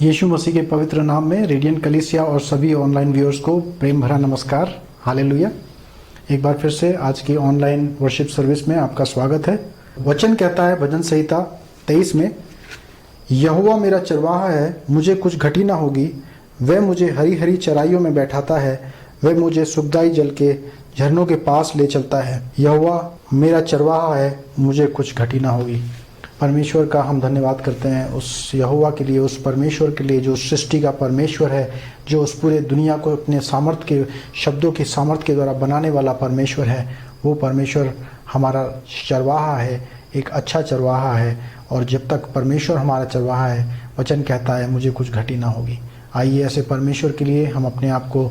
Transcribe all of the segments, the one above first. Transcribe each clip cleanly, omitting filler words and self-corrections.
यीशु मसीह के पवित्र नाम में रेडियंट कलीसिया और सभी ऑनलाइन व्यूअर्स को प्रेम भरा नमस्कार। हालेलुया। एक बार फिर से आज की ऑनलाइन वर्शिप सर्विस में आपका स्वागत है। वचन कहता है भजन संहिता 23 में, यहोवा मेरा चरवाहा है, मुझे कुछ घटी ना होगी। वह मुझे हरी हरी चराइयों में बैठाता है, वह मुझे सुखदाई जल के झरनों के पास ले चलता है। यहोवा मेरा चरवाहा है, मुझे कुछ घटी ना होगी। परमेश्वर का हम धन्यवाद करते हैं उस यहोवा के लिए, उस परमेश्वर के लिए जो सृष्टि का परमेश्वर है, जो उस पूरे दुनिया को अपने सामर्थ्य के शब्दों की सामर्थ्य के द्वारा बनाने वाला परमेश्वर है। वो परमेश्वर हमारा चरवाहा है, एक अच्छा चरवाहा है। और जब तक परमेश्वर हमारा चरवाहा है, वचन कहता है मुझे कुछ घटी ना होगी। आइए ऐसे परमेश्वर के लिए हम अपने आप को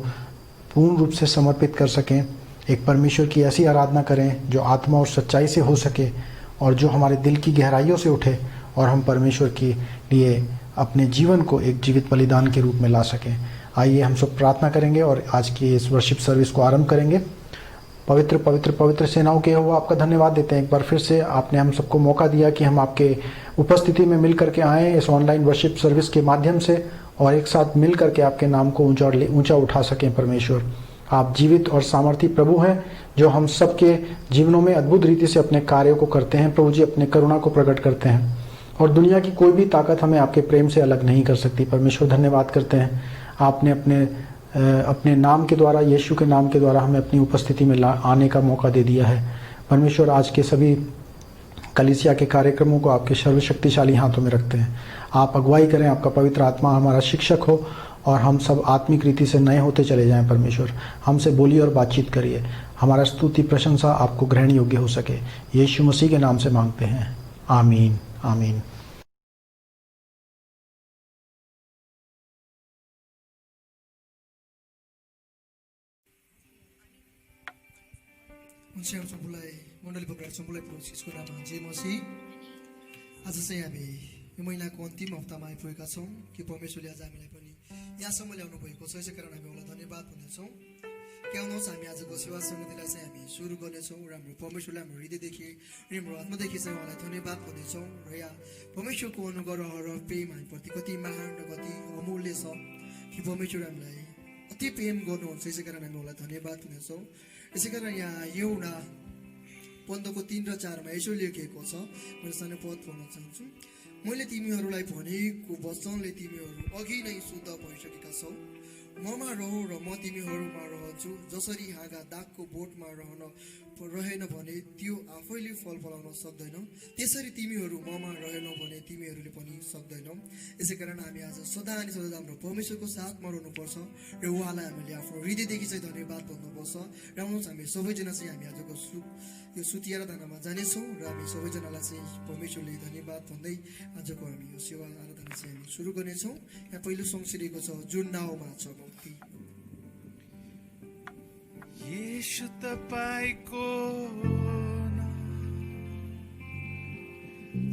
पूर्ण रूप से समर्पित कर सकें। एक परमेश्वर की ऐसी आराधना करें जो आत्मा और सच्चाई से हो सके और जो हमारे दिल की गहराइयों से उठे, और हम परमेश्वर के लिए अपने जीवन को एक जीवित बलिदान के रूप में ला सकें। आइए हम सब प्रार्थना करेंगे और आज की इस वर्शिप सर्विस को आरंभ करेंगे। पवित्र पवित्र पवित्र सेनाओं के यहोवा आपका धन्यवाद देते हैं। एक बार फिर से आपने हम सबको मौका दिया कि हम आपके उपस्थिति में मिल करके आएँ इस ऑनलाइन वर्शिप सर्विस के माध्यम से, और एक साथ मिल करके आपके नाम को ऊंचा उठा सकें। परमेश्वर, आप जीवित और सामर्थी प्रभु हैं जो हम सबके जीवनों में अद्भुत रीति से अपने कार्यों को करते हैं। प्रभु जी, अपने करुणा को प्रकट करते हैं और दुनिया की कोई भी ताकत हमें आपके प्रेम से अलग नहीं कर सकती। परमेश्वर, धन्यवाद करते हैं, आपने अपने नाम के द्वारा, यीशु के नाम के द्वारा हमें अपनी उपस्थिति में आने का मौका दे दिया है। परमेश्वर, आज के सभी कलीसिया के कार्यक्रमों को आपके सर्वशक्तिशाली हाथों में रखते हैं। आप अगुवाई करें, आपका पवित्र आत्मा हमारा शिक्षक हो और हम सब आत्मिक रीति से नए होते चले जाएं। परमेश्वर, हमसे बोलिए और बातचीत करिए, हमारा स्तुति प्रशंसा आपको ग्रहण योग्य हो सके। यीशु मसीह के नाम से मांगते हैं, आमीन आमीन। मण्डली पक्रार सम्पूर्ण प्रोसेसको नाममा जय मसीह। आज चाहिँ हामी यो महिनाको अन्तिम हप्तामा आइपुगेका छौँ कि परमेश्वरले आज हामीलाई पनि यहाँसम्म ल्याउनु भएको छ। यसै कारण हामी उहाँलाई धन्यवाद हुनेछौँ। के आउनुहोस् हामी आजको सेवा समितिलाई चाहिँ हामी सुरु गर्नेछौँ र हाम्रो परमेश्वरले हाम्रो हृदयदेखि र हाम्रो आत्मादेखि चाहिँ उहाँलाई धन्यवाद गर्नेछौँ। र यहाँ परमेश्वरको अनुग्रह र प्रेम हामीप्रति कति महान र कति अमूल्य छ कि परमेश्वर हामीलाई अति प्रेम गर्नुहुन्छ। यसै कारण हामी उहाँलाई धन्यवाद हुनेछौँ। यसै कारण यहाँ एउटा पन्दको 3 र 4 मा यसो लेखिएको छ, मैले सानो पद पढ्न चाहन्छु। मैले तिमीहरूलाई भनेको वचनले तिमीहरू अघि नै शुद्ध भइसकेका छौ। ममा रह र म तिमीहरूमा रहन्छु। जसरी हाँगा दागको बोटमा रहेन भने त्यो आफैले फल फलाउन सक्दैन, त्यसरी तिमीहरू ममा रहेनौ भने तिमीहरूले पनि सक्दैनौ। यसै कारण हामी आज सदा अनि सदा हाम्रो परमेश्वरको साथमा रहनुपर्छ र उहाँलाई हामीले आफ्नो हृदयदेखि चाहिँ धन्यवाद भन्नुपर्छ। र आउनुहोस् हामी सबैजना चाहिँ हामी आजको यो स्तुति आराधनामा जानेछौँ र हामी सबैजनालाई चाहिँ परमेश्वरले धन्यवाद भन्दै आजको हामी यो सेवा आराधना चाहिँ हामी सुरु गर्नेछौँ। यहाँ पहिलो सँगसिरहेको छ, जुन नाउँमा छ भक्ति। यीशु तपाईको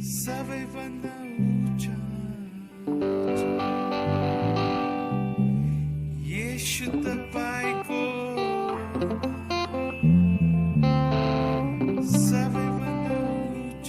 सबैभन्दा उच्च, यीशु तपाईको सबैभन्दा उच्च।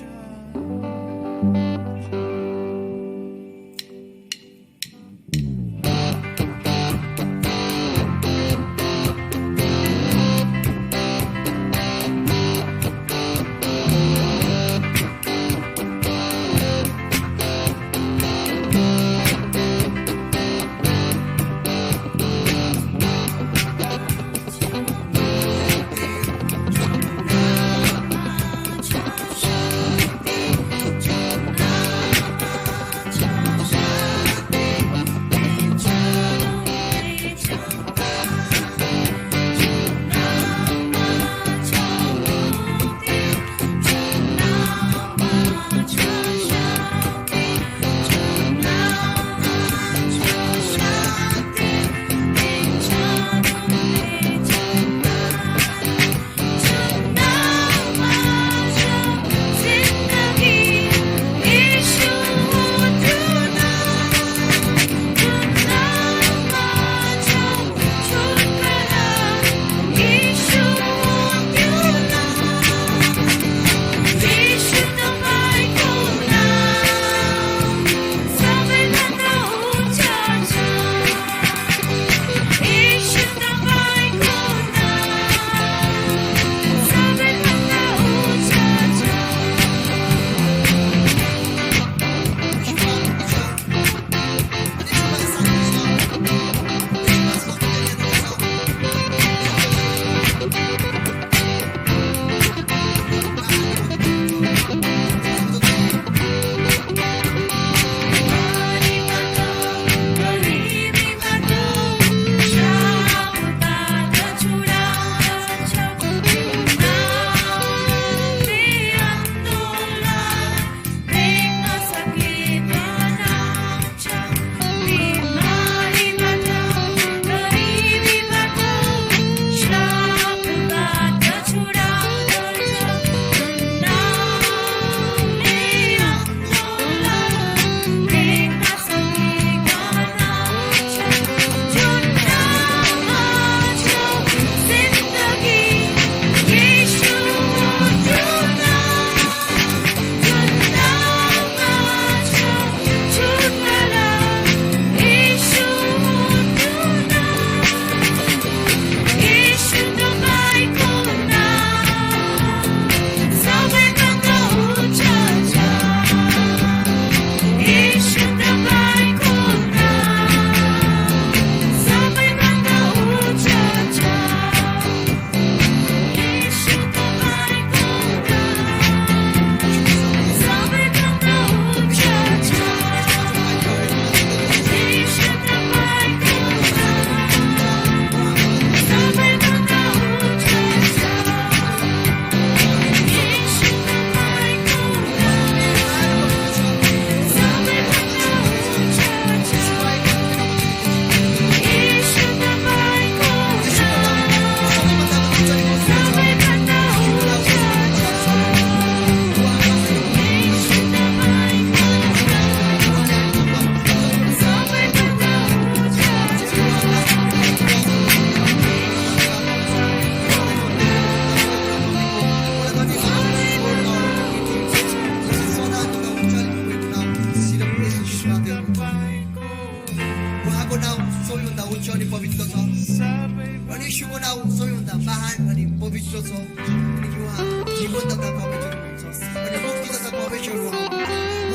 जीवनदाता परमेश्वर हुनुहुन्छ अनि मुक्तिदाता परमेश्वर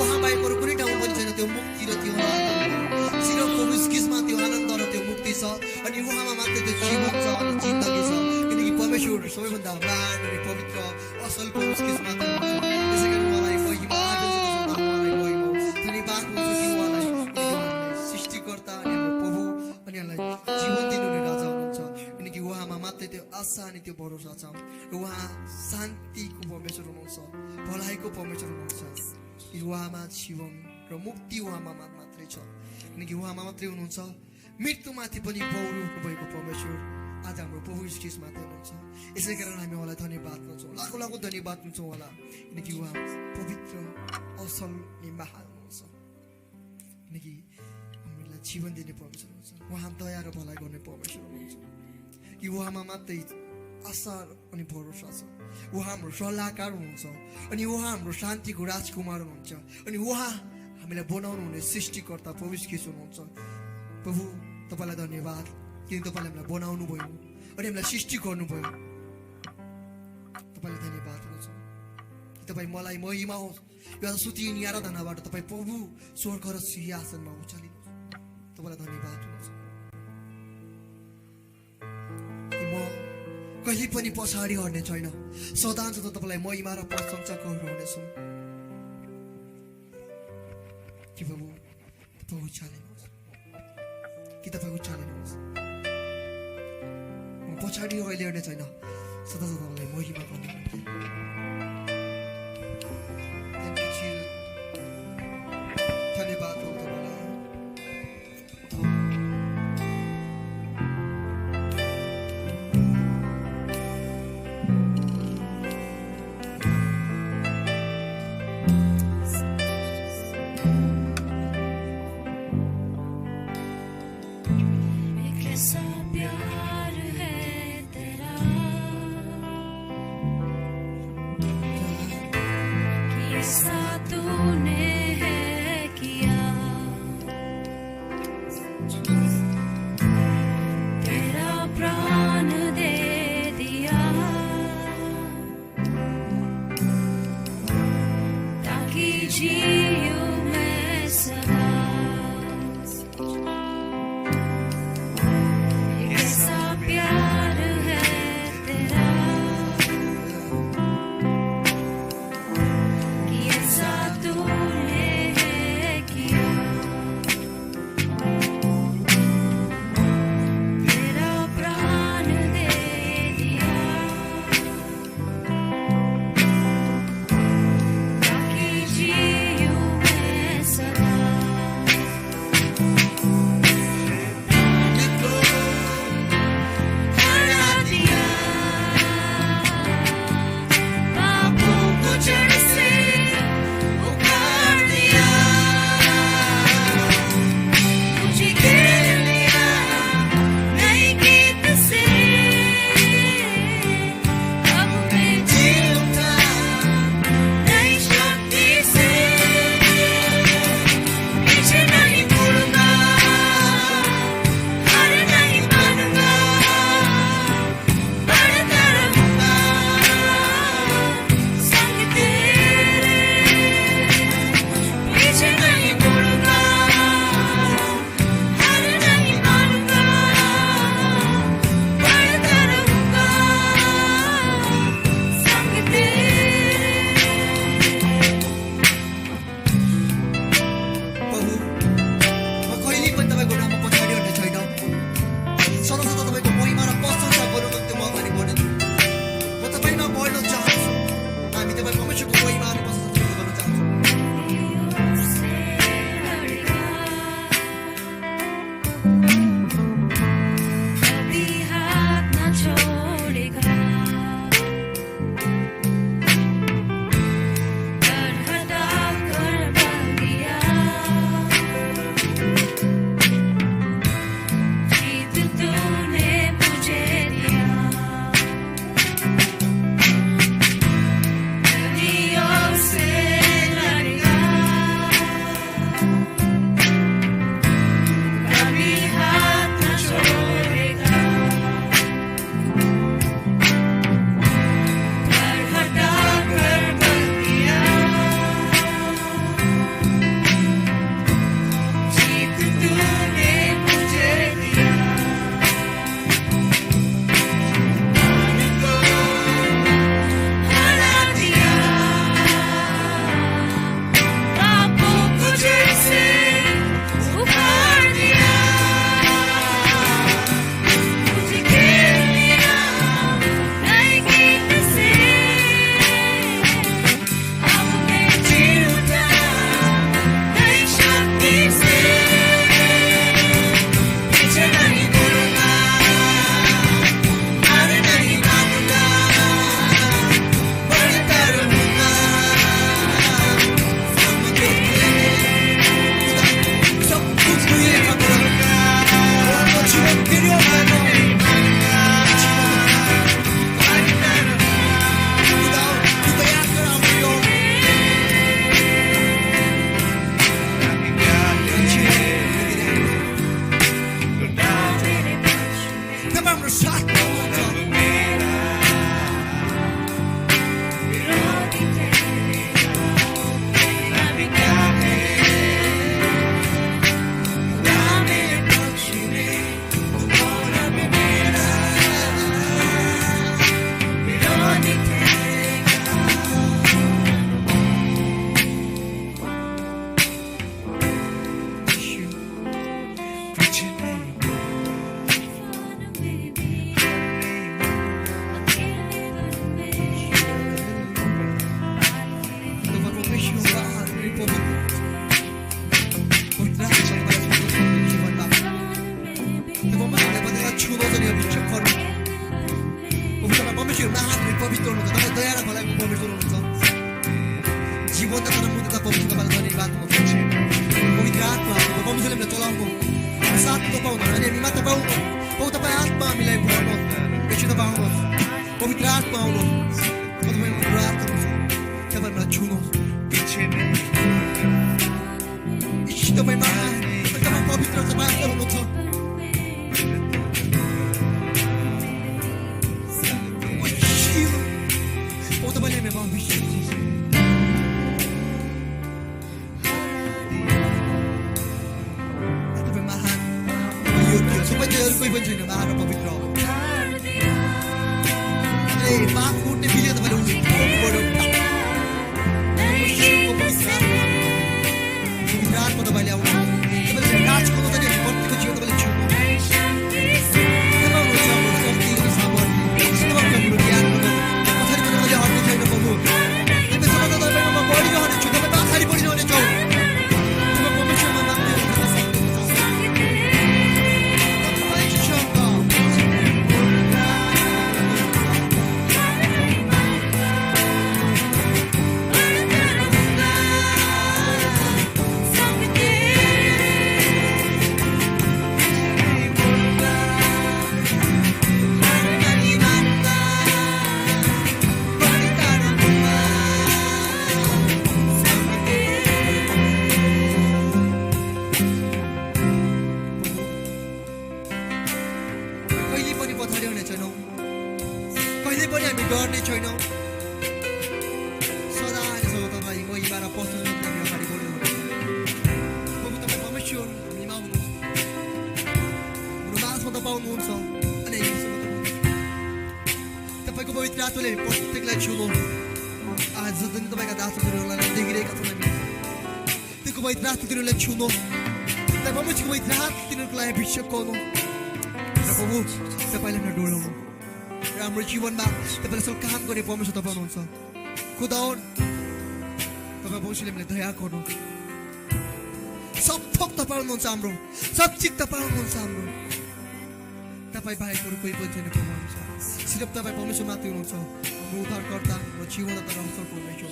उहाँ बाहेक अरू कुनै ठाउँमा पनि छैन त्यो मुक्ति र त्यो आनन्द सिर्फ प्रभु क्रिस्टमा त्यो आनन्द र त्यो मुक्ति छ अनि उहाँमा मात्रै त्यो जीवन छ अनि जिन्दगी छ किनकि परमेश्वर सबैभन्दा महान अनि पवित्र असल प्रभु क्रिस्ट मात्र हुनुहुन्छ त्यसै कारण उहाँलाई महिमा उहाँलाई महिमा धन्यवाद हुन्छ कि उहाँलाई सृष्टिकर्ता अनि हाम्रो प्रभु अनि उहाँलाई जीवन दिनुहुने राजा हुनुहुन्छ किनकि उहाँमा मात्रै त्यो आशा अनि त्यो भरोसा छ र उहाँ शान्तिको परमेश्वर हुनुहुन्छ भलाइको परमेश्वर हुनुहुन्छ कि उहाँमा जीवन र मुक्ति उहाँमा मात्रै छ किनकि उहाँमा मात्रै हुनुहुन्छ मृत्युमाथि पनि पौरो भएको परमेश्वर आज हाम्रो प्रभु यीशु ख्रीष्ट मात्रै हुनुहुन्छ यसै कारण हामी उहाँलाई धन्यवाद गर्छौँ लाखौँ लाखौँ धन्यवाद दिन्छौँ उहाँलाई किनकि उहाँ पवित्र असल अनि महान हुनुहुन्छ किनकि हामीलाई जीवन दिने परमेश्वर हुनुहुन्छ उहाँ दया र भलाइ गर्ने परमेश्वर हुनुहुन्छ कि उहाँमा मात्रै आशा अनि भरोसा छ उहाँ हाम्रो सल्लाहकार हुनुहुन्छ अनि उहाँ हाम्रो शान्तिको राजकुमार हुनुहुन्छ अनि उहाँ हामीलाई बनाउनु हुने सृष्टिकर्ता प्रभु ख्रीष्ट हुनुहुन्छ प्रभु तपाईँलाई धन्यवाद किन तपाईँले हामीलाई बनाउनु भयो अनि हामीलाई सृष्टि गर्नुभयो तपाईँलाई धन्यवाद हुनुहुन्छ कि तपाईँ मलाई महिमा होस् यो सुतिनी आराधनाबाट तपाईँ प्रभु स्वर्ग र सिंहासनमा उचालिनुहोस् तपाईँलाई धन्यवाद हुनुहुन्छ कि म कहिले पनि पछाडि हट्ने छैन सदा सदा तपाईँलाई महिमा र प्रशंसा गर्नुहुनेछु कि प्रभु तपाईँ उचालिनुहोस् कि तपाईँ उचालिनुहोस् म पछाडि अहिले हट्ने छैन सदा सदा तपाईँलाई महिमा गर्नुहुनेछु धन्यवाद हो तपाईँलाई कैसा प्यार है तेरा कैसा तूने है किया तेरा प्राण दे दिया ताकि जियो मैं सदा कैसा प्यार है तेरा कि ऐसा तूने है किया तेरा प्राण दे दिया ताकि जियो जीवनका तर मुक्तता पवित्र तपाईँलाई धन्यवाद दिनुपर्छ पवित्र आत्मा परमेश्वरले हामीलाई चलाउनु साथ पाउनु अनि हामी मात्र पाउनु प्रभु तपाईँ आत्मा हामीलाई भर्नु एकछिन तपाईँ आउनुहोस् पवित्र आत्मा आउनुहोस् तपाईँ प्रार्थना गर्नुहोस् तपाईँ हामीलाई छुनुहोस् पीछे नहीं एकछिन तपाईँ महान तपाईँ पवित्र तपाईँ आत्मा हुनुहुन्छ प्रभु तपाईँले हामीलाई भविष्य तपाईँ महान योग्य सबै चाहिँ अरू कोही पनि छैन महान र पवित्र पाप उठ्ने बिलियो तपाईँले पवित्र आत्मा तपाईँले आउनु तपाईँले राज गर्नु चाहिँ प्रत्येकको जीवन तपाईँले छुनु कहिले पनि हामी डर्ने छैनौँ सदा तपाईँ महिमा र पसल हामी अगाडि बढ्नुहुन्छ प्रभु तपाईँ परमेश्वर हामीमा हुनुहुन्छ हाम्रो माझमा तपाईँ आउनुहुन्छ अनि तपाईँको पवित्र आत्माले प्रत्येकलाई छुनु आज जति तपाईँका दासहरूलाई देखिरहेका छौँ हामी त्यो पवित्र आत्मा तिनीहरूलाई छुनु तपाईँ परमेश्वरको पवित्र आत्मा तिनीहरूको लागि अभिषेक गर्नु र प्रभु तपाईँले हामीलाई डोलाउनु र हाम्रो जीवनमा तपाईँले सब काम गर्ने परमेश्वर तपाईँ हुनुहुन्छ खुदाउन तपाईँ परमेश्वरले हामीलाई दया गर्नु सब थोक तपाईँ हुनुहुन्छ हाम्रो सब चिज तपाईँ हुनुहुन्छ हाम्रो तपाईँ बाहेकहरू कोही पनि छैन प्रभु हुनुहुन्छ सिर्फ तपाईँ परमेश्वर मात्रै हुनुहुन्छ हाम्रो उद्धारकर्ता हाम्रो जीवनदाता अवसर परमेश्वर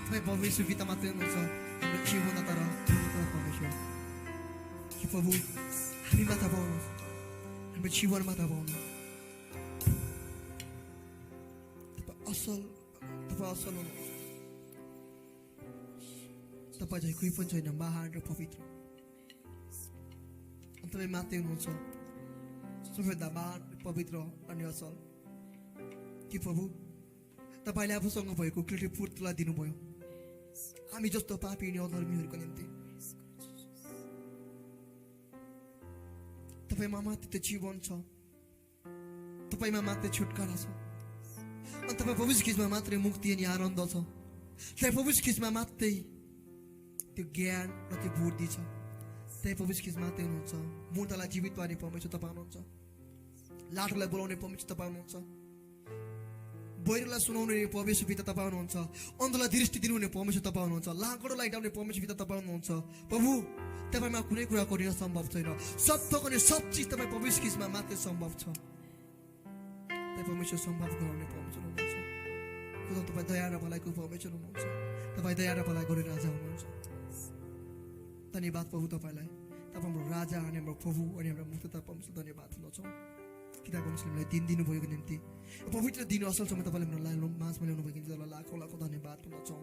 तपाईँ परमेश्वर पिता मात्रै हुनुहुन्छ हाम्रो जीवनदाता र परमेश्वर कि प्रभु हामी मात्र पाउनुहोस् हाम्रो जीवनमा तपाईँ असल हुनुहुन्छ तपाईँ चाहिँ कोही पनि छैन महान र पवित्र तपाईँ मात्रै हुनुहुन्छ सबैभन्दा महान पवित्र अनि असल कि प्रभु तपाईँले आफूसँग भएको कृति पूर्तिलाई दिनुभयो हामी जस्तो पापी अनि अधर्मीहरूको निम्ति तपाईँमा मात्रै त्यो जीवन छ तपाईँमा मात्रै छुटकारा छ अनि तपाईँ प्रभु ख्रीष्टमा मात्रै मुक्ति अनि आनन्द छ तपाईँ प्रभु ख्रीष्टमा मात्रै त्यो ज्ञान र त्यो बुद्धि छ तपाईँ प्रभु ख्रीष्ट मात्रै हुनुहुन्छ मूर्तलाई जीवित पार्ने परमेश्वर तपाईँ हुनुहुन्छ लाठोलाई बोलाउने परमेश्वर तपाईँ हुनुहुन्छ बहिरोलाई सुनाउने परमेश्वर पिता तपाईँ हुनुहुन्छ अन्धलाई दृष्टि दिनुहुने परमेश्वर तपाईँ हुनुहुन्छ लाँगोलाई डाउने परमेश्वर पिता तपाईँ हुनुहुन्छ प्रभु तपाईँमा कुनै कुरा गर्न सम्भव छैन सब थोक अनि सब चिज तपाईँ प्रभु ख्रीष्टमा मात्रै सम्भव छ तपाईँ परमेश्वर सम्भव गराउने परमेश्वर हुनुहुन्छ तपाईँ दया र भलाइको परमेश्वर हुनुहुन्छ तपाईँ दया र भलाइ गर्ने राजा हुनुहुन्छ धन्यवाद प्रभु तपाईँलाई तपाईँ हाम्रो राजा अनि हाम्रो प्रभु अनि हाम्रो मुक्तता परमेश्वर धन्यवाद हुन्छौँ किताब मुस्लिमलाई दिन दिनुभएको निम्ति पवित्र दिन असल समय तपाईँले हाम्रो माझमा ल्याउनु भएको निम्ति लाखौँ लाखौँ धन्यवाद हुन्छौँ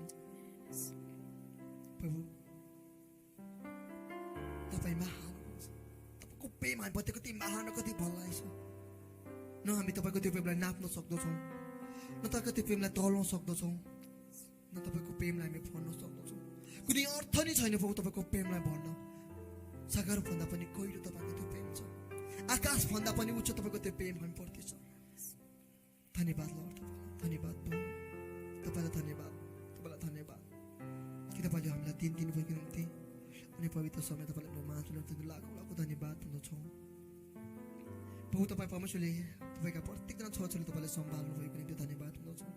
प्रभु तपाईँ महान हुनुहुन्छ तपाईँको प्रेम हामी प्रति कति महान र कति भलाइ छ न हामी तपाईँको त्यो प्रेमलाई नाप्न सक्दछौँ न तपाईँको त्यो प्रेमलाई तल्न सक्दछौँ न तपाईँको प्रेमलाई हामी भन्न सक्दछौँ कुनै अर्थ नै छैन प्रभु तपाईँको प्रेमलाई भन्न सागरभन्दा पनि गहिरो तपाईँको त्यो प्रेम छ आकाशभन्दा पनि उच्च तपाईँको त्यो प्रेम हामी प्रति छ धन्यवाद लर्ड धन्यवाद प्रभु तपाईँलाई धन्यवाद कि तपाईँले हामीलाई दिन दिनुभएको निम्ति अनि पवित्र समय तपाईँले हाम्रो माझमा लाखौँ लाखौँ धन्यवाद भन्दछौँ प्रभु तपाईँ परमेश्वरले तपाईँका प्रत्येकजना छोराछोरी तपाईँले सम्हाल्नु भएको निम्ति धन्यवाद हुँदछौँ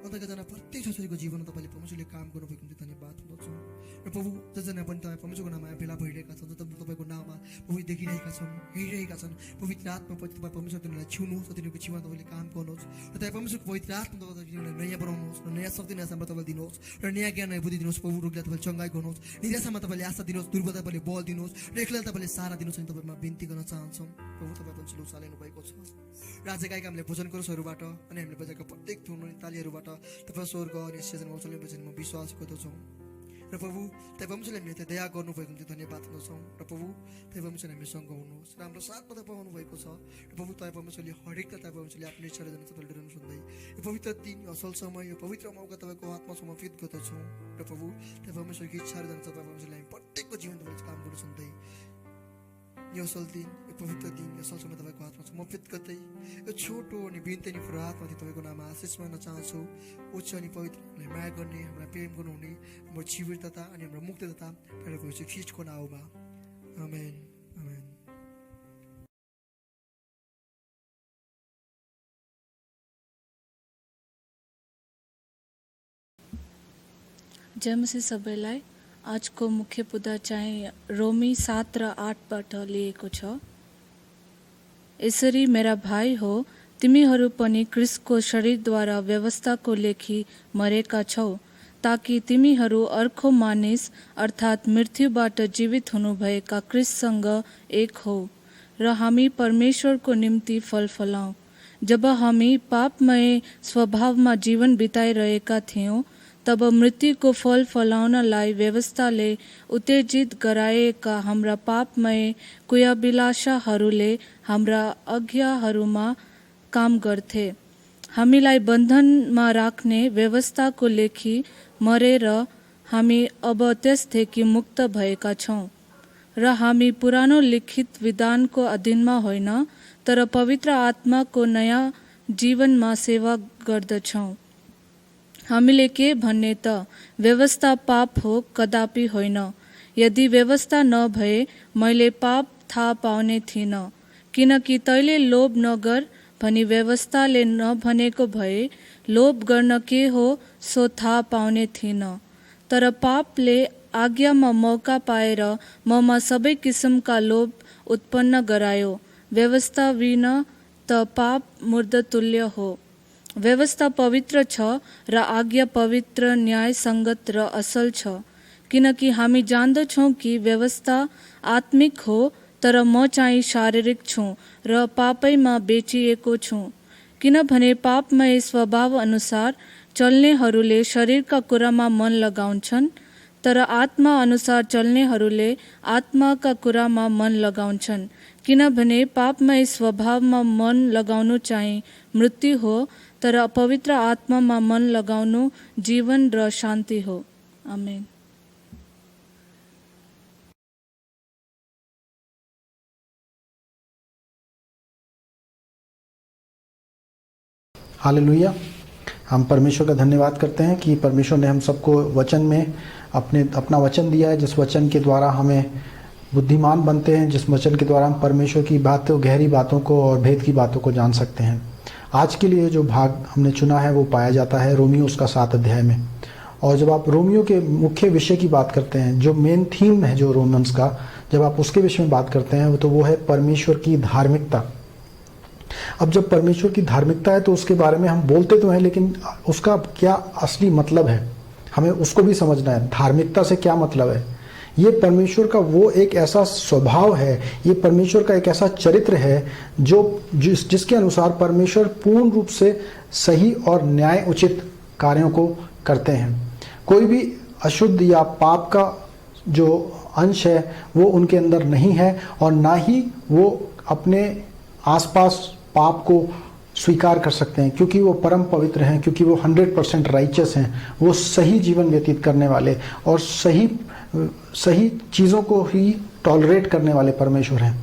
अन्तर्गतना प्रत्येक छोराछोरीको जीवनमा तपाईँले परमेश्वरले काम गर्नुभएको निम्ति धन्यवाद हुँदछौँ र प्रभु जसजना पनि तपाईँ परमेश्वरको नाममा भेला भइरहेका छन्, तपाईँको नाममा प्रभु देखिरहेका छन्, हेरिरहेका छन्, पवित्र आत्मा प्रति तपाईँ परमेश्वर तिनीहरूलाई छुनुहोस् र तिनीहरूको जीवनमा तपाईँले काम गर्नुहोस् र तपाईँ परमेश्वरको पवित्र आत्मा तपाईँ तिनीहरूलाई नयाँ बनाउनुहोस् र नयाँ शक्ति नयाँ सामर्थ्य तपाईँले दिनुहोस् र नयाँ ज्ञान नयाँ बुद्धि दिनुहोस्। प्रभु रोगलाई तपाईँले चङ्गाई गर्नुहोस्, निराशामा तपाईँले आशा दिनुहोस्, दुर्बलता तपाईँले बल दिनुहोस् र एक्लै तपाईँले सारा दिनुहोस् अनि तपाईँमा बिन्ती गर्न चाहन्छौँ। प्रभु तपाईँ पनि सुलु चालिनु भएको छ र आज गायक हामीले भोजन कोरसहरूबाट अनि हामीले बजाएको प्रत्येक धुन अनि तालीहरूबाट तपाईँ स्वर्ग अनि सिजन आउँछन् म विश्वास गर्दछौँ र प्रभु तपाईँ परमेश्वरले हामीले त्यो दया गर्नुभएको निम्ति धन्यवाद दिन्छौँ र प्रभु तपाईँ परमेश्वर हामीसँग हुनुहोस् र हाम्रो साथमा तपाईँ आउनुभएको छ र प्रभु तपाईँ परमेश्वरले हरेक तपाईँ परमेश्वरले आफ्नो इच्छाले जानु तपाईँले डराउनु सुन्दै यो पवित्र दिन यो असल समय यो पवित्र मौका तपाईँको हातमा समर्पित गर्दछौँ र प्रभु तपाईँ परमेश्वरको इच्छाले जानु तपाईँ परमेश्वरले हामी प्रत्येकको जीवन तपाईँले काम गर्नु सुन्दै यो असल दिन यो पवित्र दिन यो असल समय तपाईँको हातमा समर्पित गर्दै यो छोटो अनि बिन्ती अनि प्रार्थनामाथि तपाईँको नाममा आशिष माग्न चाहन्छु। उच्च अनि पवित्र हामीलाई माया गर्ने, हामीलाई प्रेम गर्नुहुने हाम्रो जीवितता अनि हाम्रो मुक्तदाता प्रभु यीशु ख्रीष्टको नाममा आमेन आमेन। जय मसीह सबैलाई। आजको मुख्य पुदा चाहिँ रोमी 7 र 8बाट लिएको छ। यसरी मेरा भाइ हो, तिमीहरू पनि क्रिस्टको शरीरद्वारा व्यवस्थाको लेखी मरेका छौ, ताकि तिमीहरू अर्को मानिस अर्थात् मृत्युबाट जीवित हुनुभएका क्रिस्टसँग एक हो र हामी परमेश्वरको निम्ति फल फलाऊ। जब हामी पापमय स्वभावमा जीवन बिताइरहेका थियौँ, तब मृत्युको फल फलाउनलाई व्यवस्थाले उत्तेजित गराएका हाम्रा पापमय कुयाभिलाषाहरूले हाम्रा आज्ञाहरूमा काम गर्थे। हामीलाई बन्धनमा राख्ने व्यवस्थाको लेखी मरेर हामी अब त्यसदेखि मुक्त भएका छौँ र हामी पुरानो लिखित विधानको अधीनमा होइन, तर पवित्र आत्माको नयाँ जीवनमा सेवा गर्दछौँ। हामीले के भन्ने त व्यवस्था पाप हो? कदापि होइन। यदि व्यवस्था नभए मैले पाप थाहा पाउने थिइनँ, किनकि तैँले लोभ नगर भनी व्यवस्थाले नभनेको भए लोभ गर्न के हो सो थाहा पाउने थिइनँ। तर पापले आज्ञामा मौका पाएर ममा सबै किसिमका लोभ उत्पन्न गरायो। व्यवस्था बिना त पाप मूर्धतुल्य हो। व्यवस्था पवित्र छ र आज्ञा पवित्र, न्यायसङ्गत र असल छ, किनकि हामी जान्दछौँ कि व्यवस्था आत्मिक हो, तर म चाहिँ शारीरिक छु र पापैमा बेचिएको छु। किनभने पापमय स्वभाव अनुसार चल्नेहरूले शरीरका कुरामा मन लगाउँछन्, तर आत्मा अनुसार चल्नेहरूले आत्माका कुरामा मन लगाउँछन्। किनभने पापमय स्वभावमा मन लगाउनु चाहिँ मृत्यु हो, तर पवित्र आत्मामा मन लगाउनु जीवन र शान्ति हो। आमेन। हालेलुया। हम परमेश्वर का धन्यवाद करते हैं कि परमेश्वर ने हम सबको वचन में अपना वचन दिया है, जिस वचन के द्वारा हमें बुद्धिमान बनते हैं, जिस वचन के द्वारा हम परमेश्वर की बातों, गहरी बातों को और भेद की बातों को जान सकते हैं। आज के लिए जो भाग हमने चुना है वो पाया जाता है रोमियो उसका 7 अध्याय में। और जब आप रोमियो के मुख्य विषय की बात करते हैं, जो मेन थीम है जो रोमन्स का, जब आप उसके विषय में बात करते हैं तो वो है परमेश्वर की धार्मिकता। अब जब परमेश्वर की धार्मिकता है तो उसके बारे में हम बोलते तो हैं, लेकिन उसका क्या असली मतलब है हमें उसको भी समझना है। धार्मिकता से क्या मतलब है? ये परमेश्वर का वो एक ऐसा स्वभाव है, ये परमेश्वर का एक ऐसा चरित्र है जिसके अनुसार परमेश्वर पूर्ण रूप से सही और न्याय उचित कार्यों को करते हैं। कोई भी अशुद्ध या पाप का जो अंश है वो उनके अंदर नहीं है, और ना ही वो अपने आसपास पाप को स्वीकार कर सकते हैं, क्योंकि वो परम पवित्र हैं, क्योंकि वो 100% राइचियस हैं। वो सही जीवन व्यतीत करने वाले और सही चीज़ों को ही टॉलरेट करने वाले परमेश्वर हैं।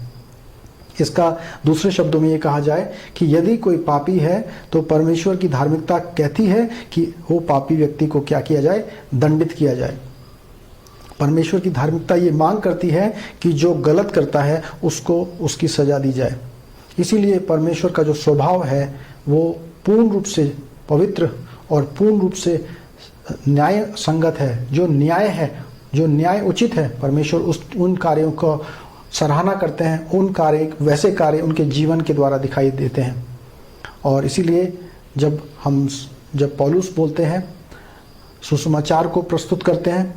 इसका दूसरे शब्दों में ये कहा जाए कि यदि कोई पापी है तो परमेश्वर की धार्मिकता कहती है कि वो पापी व्यक्ति को क्या किया जाए? दंडित किया जाए। परमेश्वर की धार्मिकता ये मांग करती है कि जो गलत करता है उसको उसकी सजा दी जाए। इसीलिए परमेश्वर का जो स्वभाव है वो पूर्ण रूप से पवित्र और पूर्ण रूप से न्याय संगत है। जो न्याय है जो न्याय उचित है, परमेश्वर उन कार्यों को सराहना करते हैं, उन कार्य वैसे कार्य उनके जीवन के द्वारा दिखाई देते हैं। और इसीलिए जब पौलुस बोलते हैं, सुसमाचार को प्रस्तुत करते हैं,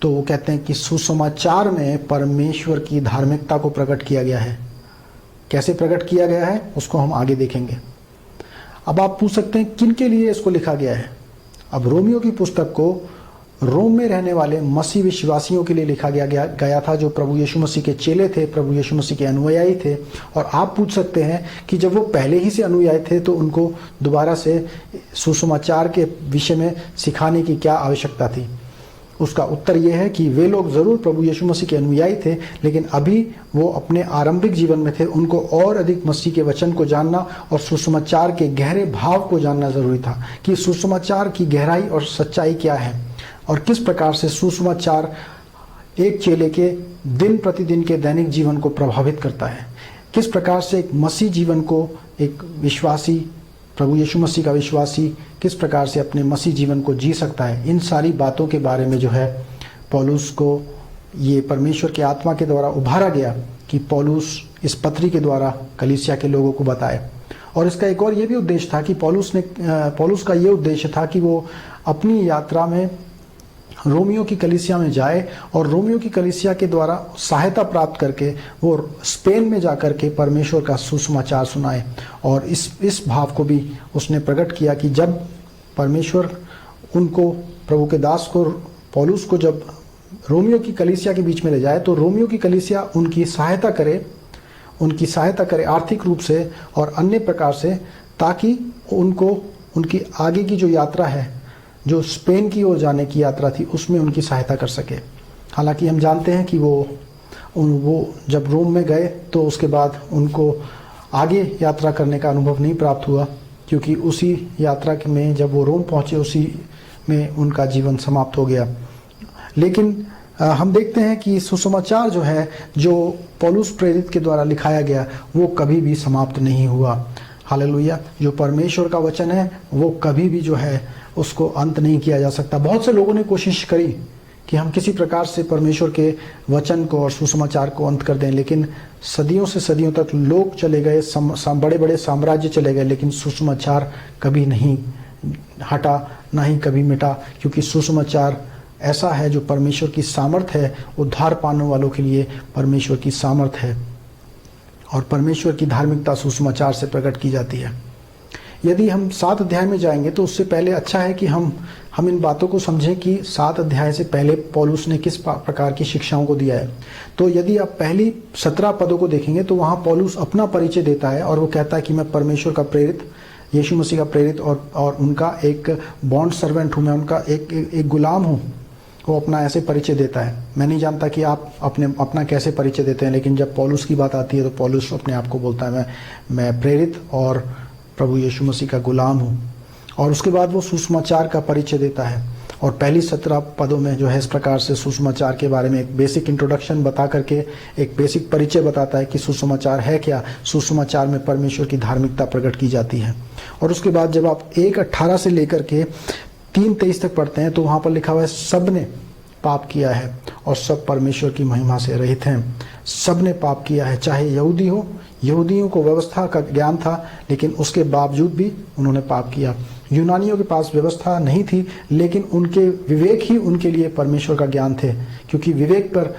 तो वो कहते हैं कि सुसमाचार में परमेश्वर की धार्मिकता को प्रकट किया गया है। कैसे प्रकट किया गया है उसको हम आगे देखेंगे। अब आप पूछ सकते हैं किन के लिए इसको लिखा गया है। अब रोमियो की पुस्तक को रोम में रहने वाले मसीह विश्वासियों के लिए लिखा गया था, जो प्रभु यीशु मसीह के चेले थे, प्रभु यीशु मसीह के अनुयायी थे। और आप पूछ सकते हैं कि जब वो पहले ही से अनुयायी थे तो उनको दोबारा से सुसमाचार के विषय में सिखाने की क्या आवश्यकता थी। उसका उत्तर यह है कि वे लोग ज़रूर प्रभु यीशु मसीह के अनुयायी थे, लेकिन अभी वो अपने आरंभिक जीवन में थे। उनको और अधिक मसीह के वचन को जानना और सुसमाचार के गहरे भाव को जानना ज़रूरी था कि सुसमाचार की गहराई और सच्चाई क्या है और किस प्रकार से सुसमाचार एक चेले के दिन प्रतिदिन के दैनिक जीवन को प्रभावित करता है। किस प्रकार से एक मसीह जीवन को, एक विश्वासी, प्रभु यीशु मसीह का विश्वासी किस प्रकार से अपने मसीह जीवन को जी सकता है। इन सारी बातों के बारे में जो है पौलुस को ये परमेश्वर के आत्मा के द्वारा उभारा गया कि पौलुस इस पत्री के द्वारा कलीसिया के लोगों को बताए। और इसका एक और ये भी उद्देश्य था कि पौलुस का ये उद्देश्य था कि वो अपनी यात्रा में रोमियो की कलीसिया में जाए और रोमियो की कलीसिया के द्वारा सहायता प्राप्त करके वो स्पेन में जाकर के परमेश्वर का सुसमाचार सुनाए। और इस भाव को भी उसने प्रकट किया कि जब परमेश्वर उनको, प्रभु के दास को, पौलुस को जब रोमियो की कलीसिया के बीच में ले जाए तो रोमियो की कलीसिया उनकी सहायता करे आर्थिक रूप से और अन्य प्रकार से, ताकि उनकी आगे की जो यात्रा है, जो स्पेन की ओर जाने की यात्रा थी, उसमें उनकी सहायता कर सके। हालांकि हम जानते हैं कि वो जब रोम में गए तो उसके बाद उनको आगे यात्रा करने का अनुभव नहीं प्राप्त हुआ, क्योंकि उसी यात्रा में जब वो रोम पहुंचे उसी में उनका जीवन समाप्त हो गया। लेकिन हम देखते हैं कि सुसमाचार जो है, जो पौलुस प्रेरित के द्वारा लिखाया गया, वो कभी भी समाप्त नहीं हुआ। हालेलुया। जो परमेश्वर का वचन है वो कभी भी जो है उसको अंत नहीं किया जा सकता। बहुत से लोगों ने कोशिश करी कि हम किसी प्रकार से परमेश्वर के वचन को और सुसमाचार को अंत कर दें, लेकिन सदियों से सदियों तक लोग चले गए, बड़े बड़े साम्राज्य चले गए, लेकिन सुसमाचार कभी नहीं हटा, ना ही कभी मिटा, क्योंकि सुसमाचार ऐसा है जो परमेश्वर की सामर्थ है, उद्धार पाने वालों के लिए परमेश्वर की सामर्थ है। और परमेश्वर की धार्मिकता सुसमाचार से प्रकट की जाती है। यदि हम 7 अध्याय में जाएंगे तो उससे पहले अच्छा है कि हम इन बातों को समझें कि 7 अध्याय से पहले पौलुस ने किस प्रकार की शिक्षाओं को दिया है। तो यदि आप पहली 17 पदों को देखेंगे तो वहाँ पौलुस अपना परिचय देता है और वो कहता है कि मैं परमेश्वर का प्रेरित, यीशु मसीह का प्रेरित और उनका एक बॉन्ड सर्वेंट हूँ, मैं उनका एक गुलाम हूँ। वो अपना ऐसे परिचय देता है। मैं नहीं जानता कि आप अपना कैसे परिचय देते हैं, लेकिन जब पौलुस की बात आती है तो पौलुस अपने आप को बोलता है मैं प्रेरित और प्रभु यीशु मसीह का गुलाम हूँ। और उसके बाद वो सुसमाचार का परिचय देता है और पहली 17 पदों में जो है इस प्रकार से सुसमाचार के बारे में एक बेसिक इंट्रोडक्शन बता करके एक बेसिक परिचय बताता है कि सुसमाचार है क्या। सुसमाचार में परमेश्वर की धार्मिकता प्रकट की जाती है। और उसके बाद जब आप 1:18 से लेकर के 3:23 तक पढ़ते हैं तो वहाँ पर लिखा हुआ है सब ने पाप किया है और सब परमेश्वर की महिमा से रहित हैं। सब ने पाप किया है, चाहे यहूदी हो, यहूदियों को व्यवस्था का ज्ञान था लेकिन उसके बावजूद भी उन्होंने पाप किया। यूनानियों के पास व्यवस्था नहीं थी लेकिन उनके विवेक ही उनके लिए परमेश्वर का ज्ञान थे, क्योंकि विवेक पर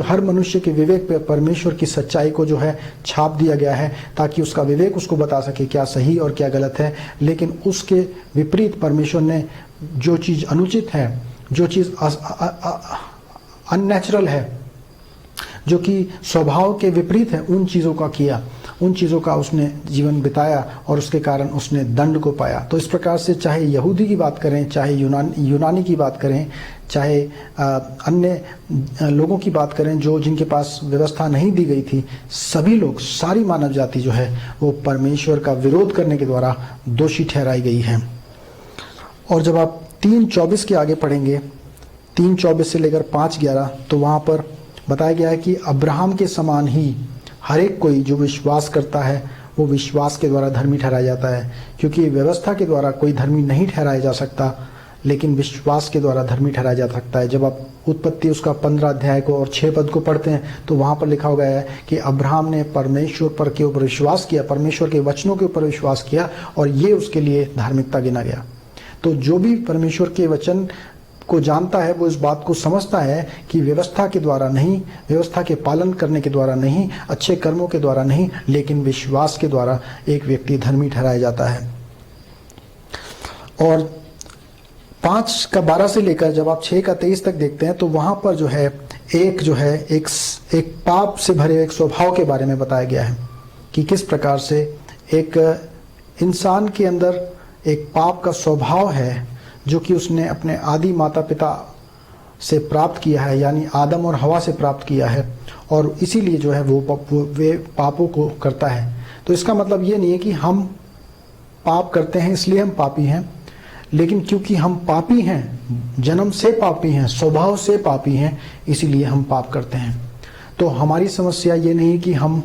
हर मनुष्य के विवेक पर परमेश्वर की सच्चाई को जो है छाप दिया गया है, ताकि उसका विवेक उसको बता सके क्या सही और क्या गलत है। लेकिन उसके विपरीत परमेश्वर ने जो चीज़ अनुचित है, जो चीज़ अननेचुरल है, जो कि स्वभाव के विपरीत है, उन चीज़ों का किया, उन चीज़ों का उसने जीवन बिताया और उसके कारण उसने दंड को पाया। तो इस प्रकार से चाहे यहूदी की बात करें, चाहे यूनानी की बात करें, चाहे अन्य लोगों की बात करें जो जिनके पास व्यवस्था नहीं दी गई थी, सभी लोग, सारी मानव जाति जो है वो परमेश्वर का विरोध करने के द्वारा दोषी ठहराई गई है। और जब आप 3:24 के आगे पढ़ेंगे, 3:24 से लेकर 5:11, तो वहाँ पर बताया गया है कि अब्राहम के समान ही हर एक कोई जो विश्वास करता है वो विश्वास के द्वारा धर्मी ठहराया जाता है, क्योंकि व्यवस्था के द्वारा कोई धर्मी नहीं ठहराया जा सकता, लेकिन विश्वास के द्वारा धर्मी ठहराया जा सकता है। जब आप उत्पत्ति उसका 15 अध्याय को और 6 पद को पढ़ते हैं तो वहां पर लिखा हुआ है कि अब्राहम ने परमेश्वर पर के ऊपर विश्वास किया, परमेश्वर के वचनों के ऊपर विश्वास किया और ये उसके लिए धार्मिकता गिना गया। तो जो भी परमेश्वर के वचन को जानता है वो इस बात को समझता है कि व्यवस्था के द्वारा नहीं, व्यवस्था के पालन करने के द्वारा नहीं, अच्छे कर्मों के द्वारा नहीं, लेकिन विश्वास के द्वारा एक व्यक्ति धर्मी ठहराया जाता है। और 5:12 से लेकर जब आप 6:23 तक देखते हैं तो वहां पर जो है एक पाप से भरे एक स्वभाव के बारे में बताया गया है कि किस प्रकार से एक इंसान के अंदर एक पाप का स्वभाव है जो कि उसने अपने आदि माता पिता से प्राप्त किया है, यानी आदम और हवा से प्राप्त किया है, और इसीलिए जो है वे पापों को करता है। तो इसका मतलब ये नहीं है कि हम पाप करते हैं इसलिए हम पापी हैं, लेकिन क्योंकि हम पापी हैं, जन्म से पापी हैं, स्वभाव से पापी हैं, इसीलिए हम पाप करते हैं। तो हमारी समस्या ये नहीं कि हम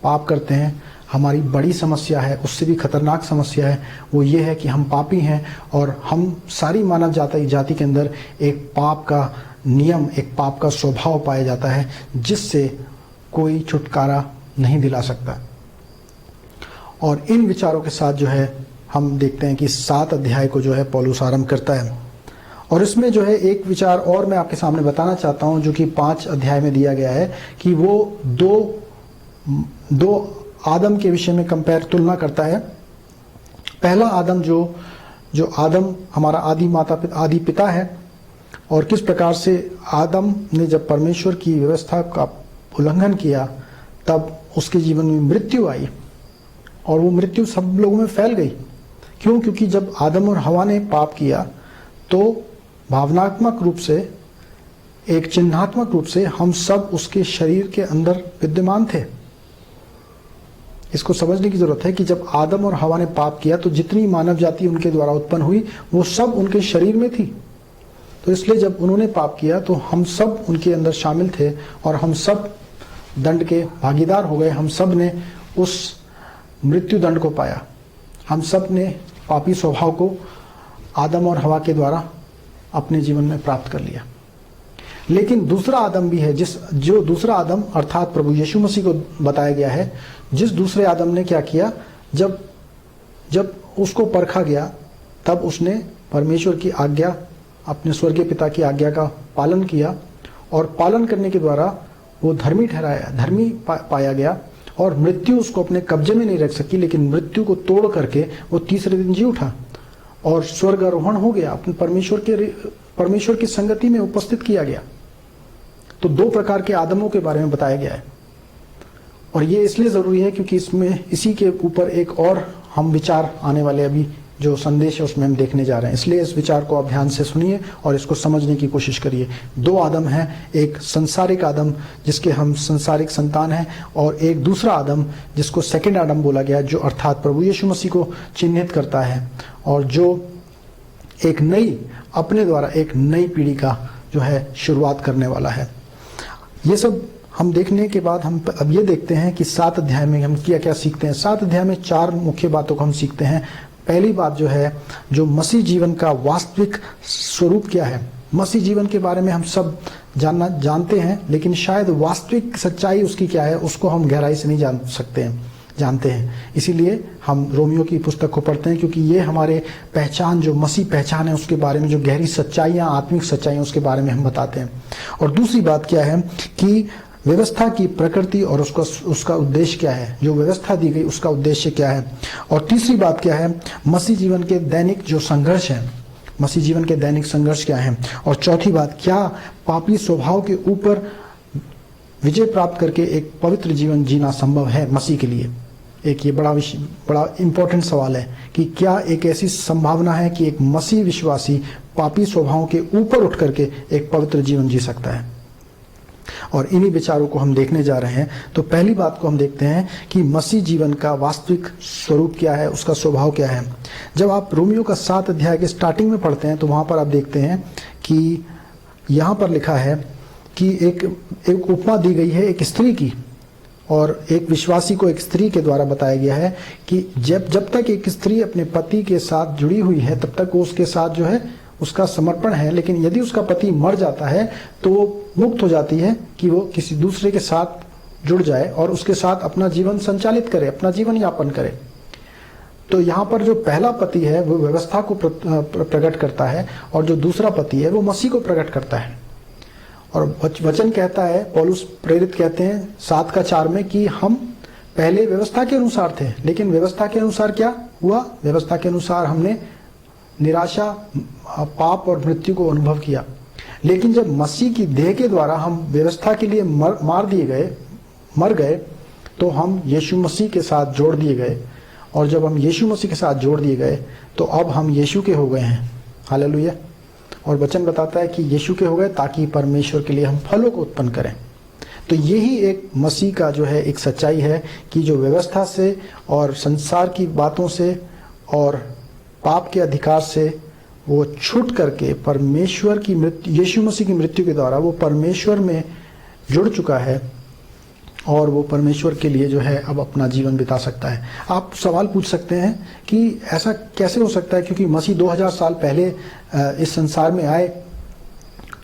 पाप करते हैं, हमारी बड़ी समस्या है, उससे भी खतरनाक समस्या है, वो ये है कि हम पापी हैं और हम सारी मानव जाति के अंदर एक पाप का नियम, एक पाप का स्वभाव पाया जाता है जिससे कोई छुटकारा नहीं दिला सकता। और इन विचारों के साथ जो है हम देखते हैं कि 7 अध्याय को जो है पौलुस आरंभ करता है। और इसमें जो है एक विचार और मैं आपके सामने बताना चाहता हूं जो कि 5 अध्याय में दिया गया है कि वो दो आदम के विषय में तुलना करता है। पहला आदम जो आदम हमारा आदि पिता है, और किस प्रकार से आदम ने जब परमेश्वर की व्यवस्था का उल्लंघन किया तब उसके जीवन में मृत्यु आई, और वो मृत्यु सब लोगों में फैल गई। क्यों? क्योंकि जब आदम और हवा ने पाप किया तो भावनात्मक रूप से, एक चिन्हात्मक रूप से हम सब उसके शरीर के अंदर विद्यमान थे। इसको समझने की जरूरत है कि जब आदम और हवा ने पाप किया तो जितनी मानव जाति उनके द्वारा उत्पन्न हुई वो सब उनके शरीर में थी। तो इसलिए जब उन्होंने पाप किया तो हम सब उनके अंदर शामिल थे और हम सब दंड के भागीदार हो गए। हम सब ने उस मृत्यु दंड को पाया। हम सब ने पापी स्वभाव को आदम और हवा के द्वारा अपने जीवन में प्राप्त कर लिया। लेकिन दूसरा आदम भी है, जो दूसरा आदम अर्थात प्रभु यीशु मसीह को बताया गया है, जिस दूसरे आदम ने क्या किया, जब उसको परखा गया तब उसने परमेश्वर की आज्ञा, अपने स्वर्गीय पिता की आज्ञा का पालन किया, और पालन करने के द्वारा वो धर्मी पाया गया, और मृत्यु उसको अपने कब्जे में नहीं रख सकी, लेकिन मृत्यु को तोड़ करके वो तीसरे दिन जी उठा और स्वर्ग आरोहण हो गया, अपने परमेश्वर की संगति में उपस्थित किया गया। तो 2 प्रकार के आदमों के बारे में बताया गया है, और ये इसलिए जरूरी है क्योंकि इसी के ऊपर एक और हम विचार आने वाले अभी जो संदेश है उसमें हम देखने जा रहे हैं। इसलिए इस विचार को आप ध्यान से सुनिए और इसको समझने की कोशिश करिए। 2 आदम हैं, एक संसारिक आदम जिसके हम संसारिक संतान हैं, और एक दूसरा आदम जिसको सेकंड आदम बोला गया, जो अर्थात प्रभु यीशु मसीह को चिन्हित करता है, और जो अपने द्वारा एक नई पीढ़ी का जो है शुरुआत करने वाला है। ये सब हम देखने के बाद हम अब ये देखते हैं कि 7 अध्याय में हम क्या क्या सीखते हैं। 7 अध्याय में 4 मुख्य बातों को हम सीखते हैं। पहली बात जो है, जो मसीह जीवन का वास्तविक स्वरूप क्या है। मसीह जीवन के बारे में हम सब जानते हैं, लेकिन शायद वास्तविक सच्चाई उसकी क्या है उसको हम गहराई से नहीं जानते हैं। इसीलिए हम रोमियो की पुस्तक को पढ़ते हैं, क्योंकि ये हमारे पहचान, जो मसीह पहचान है उसके बारे में, जो गहरी सच्चाइयाँ, आत्मिक सच्चाइयाँ उसके बारे में हम बताते हैं। और दूसरी बात क्या है कि व्यवस्था की प्रकृति और उसका उद्देश्य क्या है, जो व्यवस्था दी गई उसका उद्देश्य क्या है। और तीसरी बात क्या है, मसीह जीवन के दैनिक जो संघर्ष है, मसीह जीवन के दैनिक संघर्ष क्या है। और चौथी बात, क्या पापी स्वभाव के ऊपर विजय प्राप्त करके एक पवित्र जीवन जीना संभव है मसीह के लिए। एक ये बड़ा इंपॉर्टेंट सवाल है कि क्या एक ऐसी संभावना है कि एक मसीह विश्वासी पापी स्वभावों के ऊपर उठ करके एक पवित्र जीवन जी सकता है। और इन्हीं विचारों को हम देखने जा रहे हैं। तो पहली बात को हम देखते हैं कि मसीह जीवन का वास्तविक स्वरूप क्या है, उसका स्वभाव क्या है। जब आप रोमियो का 7 अध्याय के स्टार्टिंग में पढ़ते हैं तो वहां पर आप देखते हैं कि यहां पर लिखा है कि एक उपमा दी गई है एक स्त्री की, और एक विश्वासी को एक स्त्री के द्वारा बताया गया है कि जब तक एक स्त्री अपने पति के साथ जुड़ी हुई है तब तक वो उसके साथ जो है उसका समर्पण है, लेकिन यदि उसका पति मर जाता है तो वो मुक्त हो जाती है कि वो किसी दूसरे के साथ जुड़ जाए और उसके साथ अपना जीवन संचालित करे, अपना जीवन यापन करे। तो यहाँ पर जो पहला पति है वो व्यवस्था को प्रकट करता है और जो दूसरा पति है वो मसीह को प्रकट करता है। और वचन कहता है, पौलुस प्रेरित कहते हैं 7:4 में कि हम पहले व्यवस्था के अनुसार थे, लेकिन व्यवस्था के अनुसार क्या हुआ? व्यवस्था के अनुसार हमने निराशा, पाप और मृत्यु को अनुभव किया। लेकिन जब मसीह की देह के द्वारा हम व्यवस्था के लिए मर गए तो हम यीशु मसीह के साथ जोड़ दिए गए, और जब हम यीशु मसीह के साथ जोड़ दिए गए तो अब हम यीशु के हो गए हैं। हालेलुया। और वचन बताता है कि यीशु के हो गए ताकि परमेश्वर के लिए हम फलों को उत्पन्न करें। तो यही एक मसीह का जो है एक सच्चाई है कि जो व्यवस्था से और संसार की बातों से और पाप के अधिकार से वो छूट करके परमेश्वर की मृत्यु, यीशु मसीह की मृत्यु के द्वारा वो परमेश्वर में जुड़ चुका है और वो परमेश्वर के लिए जो है अब अपना जीवन बिता सकता है। आप सवाल पूछ सकते हैं कि ऐसा कैसे हो सकता है, क्योंकि मसीह 2000 साल पहले इस संसार में आए,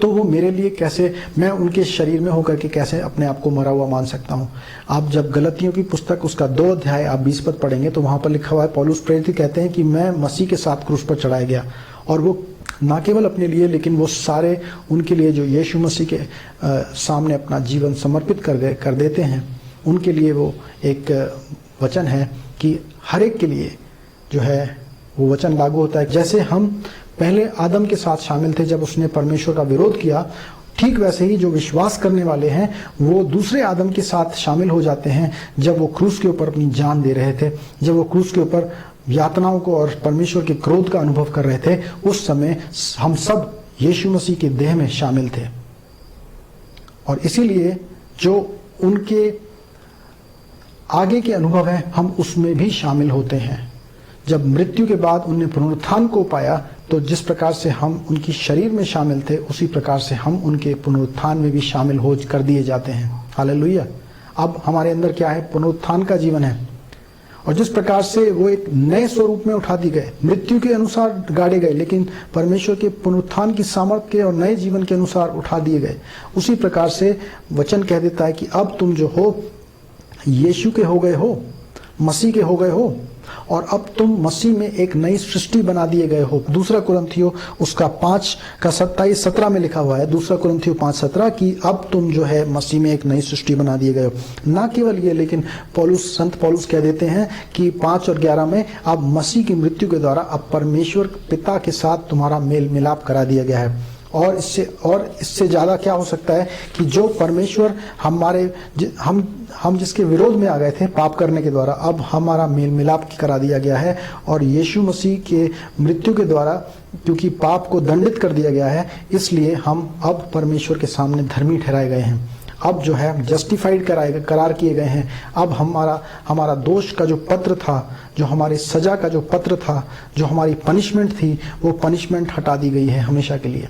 तो वो मेरे लिए कैसे, मैं उनके शरीर में होकर के कैसे अपने आप को मरा हुआ मान सकता हूँ। आप जब गलतियों की पुस्तक उसका 2 अध्याय आप 20 पद पढ़ेंगे तो वहां पर लिखा हुआ है, पौलुस प्रेरित कहते हैं कि मैं मसीह के साथ क्रूस पर चढ़ाया गया, और वो ना केवल अपने लिए लेकिन वो सारे उनके लिए जो यीशु मसीह के सामने अपना जीवन समर्पित कर देते हैं, उनके लिए वो एक वचन है कि हर एक के लिए जो है वो वचन लागू होता है। जैसे हम पहले आदम के साथ शामिल थे जब उसने परमेश्वर का विरोध किया, ठीक वैसे ही जो विश्वास करने वाले हैं वो दूसरे आदम के साथ शामिल हो जाते हैं जब वो क्रूस के ऊपर अपनी जान दे रहे थे, जब वो क्रूस के ऊपर यातनाओं को और परमेश्वर के क्रोध का अनुभव कर रहे थे। उस समय हम सब यीशु मसीह के देह में शामिल थे, और इसीलिए जो उनके आगे के अनुभव है हम उसमें भी शामिल होते हैं। जब मृत्यु के बाद उन्हें पुनरुत्थान को पाया तो जिस प्रकार से हम उनकी शरीर में शामिल थे उसी प्रकार से हम उनके पुनरुत्थान में भी शामिल हो कर दिए जाते हैं। हालेलुया। अब हमारे अंदर क्या है? पुनरुत्थान का जीवन है, और जिस प्रकार से वो एक नए स्वरूप में उठा दिए गए, मृत्यु के अनुसार गाड़े गए, लेकिन परमेश्वर के पुनरुत्थान की सामर्थ्य के और नए जीवन के अनुसार उठा दिए गए, उसी प्रकार से वचन कह देता है कि अब तुम जो हो यीशु के हो गए हो, मसीह के हो गए हो, और अब तुम मसीह में एक नई सृष्टि बना दिए गए हो। 2 कुरिन्थियों उसका 5:27-17 में लिखा हुआ है, 2 कुरिन्थियों 5:17 कि अब तुम जो है मसीह में एक नई सृष्टि बना दिए गए हो। ना केवल ये, लेकिन संत पौलुस कह देते हैं कि 5 और 11 में अब मसीह की मृत्यु के द्वारा अब परमेश्वर पिता के साथ तुम्हारा मेल मिलाप करा दिया गया है। और इससे ज्यादा क्या हो सकता है कि जो परमेश्वर हम जिसके विरोध में आ गए थे पाप करने के द्वारा, अब हमारा मेल मिलाप करा दिया गया है, और यीशु मसीह के मृत्यु के द्वारा क्योंकि पाप को दंडित कर दिया गया है, इसलिए हम अब परमेश्वर के सामने धर्मी ठहराए गए हैं। अब जो है जस्टिफाइड करार किए गए हैं। अब हमारा दोष का जो पत्र था, जो हमारे सजा का जो पत्र था, जो हमारी पनिशमेंट थी, वो पनिशमेंट हटा दी गई है हमेशा के लिए।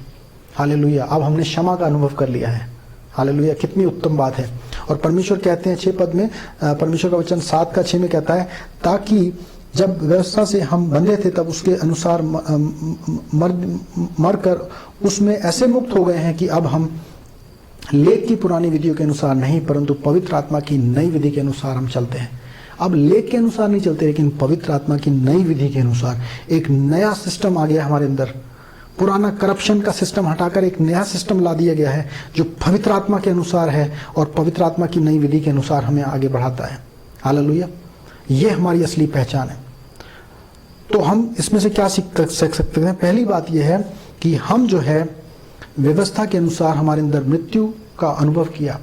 हालेलुया। अब हमने क्षमा का अनुभव कर लिया है। हालेलुया। कितनी उत्तम बात है। और परमेश्वर कहते हैं 6 पद में, परमेश्वर का वचन 7:6 में कहता है, ताकि जब व्यवस्था से हम बंधे थे तब उसके अनुसार मर कर उसमें ऐसे मुक्त हो गए हैं कि अब हम लेख की पुरानी विधियों के अनुसार नहीं परंतु पवित्र आत्मा की नई विधि के अनुसार हम चलते हैं। अब लेख के अनुसार नहीं चलते, लेकिन पवित्र आत्मा की नई विधि के अनुसार एक नया सिस्टम आ गया हमारे अंदर। पुराना करप्शन का सिस्टम हटाकर एक नया सिस्टम ला दिया गया है जो पवित्र आत्मा के अनुसार है और पवित्र आत्मा की नई विधि के अनुसार हमें आगे बढ़ाता है। हालेलुया। ये हमारी असली पहचान है। तो हम इसमें से क्या सीख सकते हैं? पहली बात यह है कि हम जो है व्यवस्था के अनुसार हमारे अंदर मृत्यु का अनुभव किया,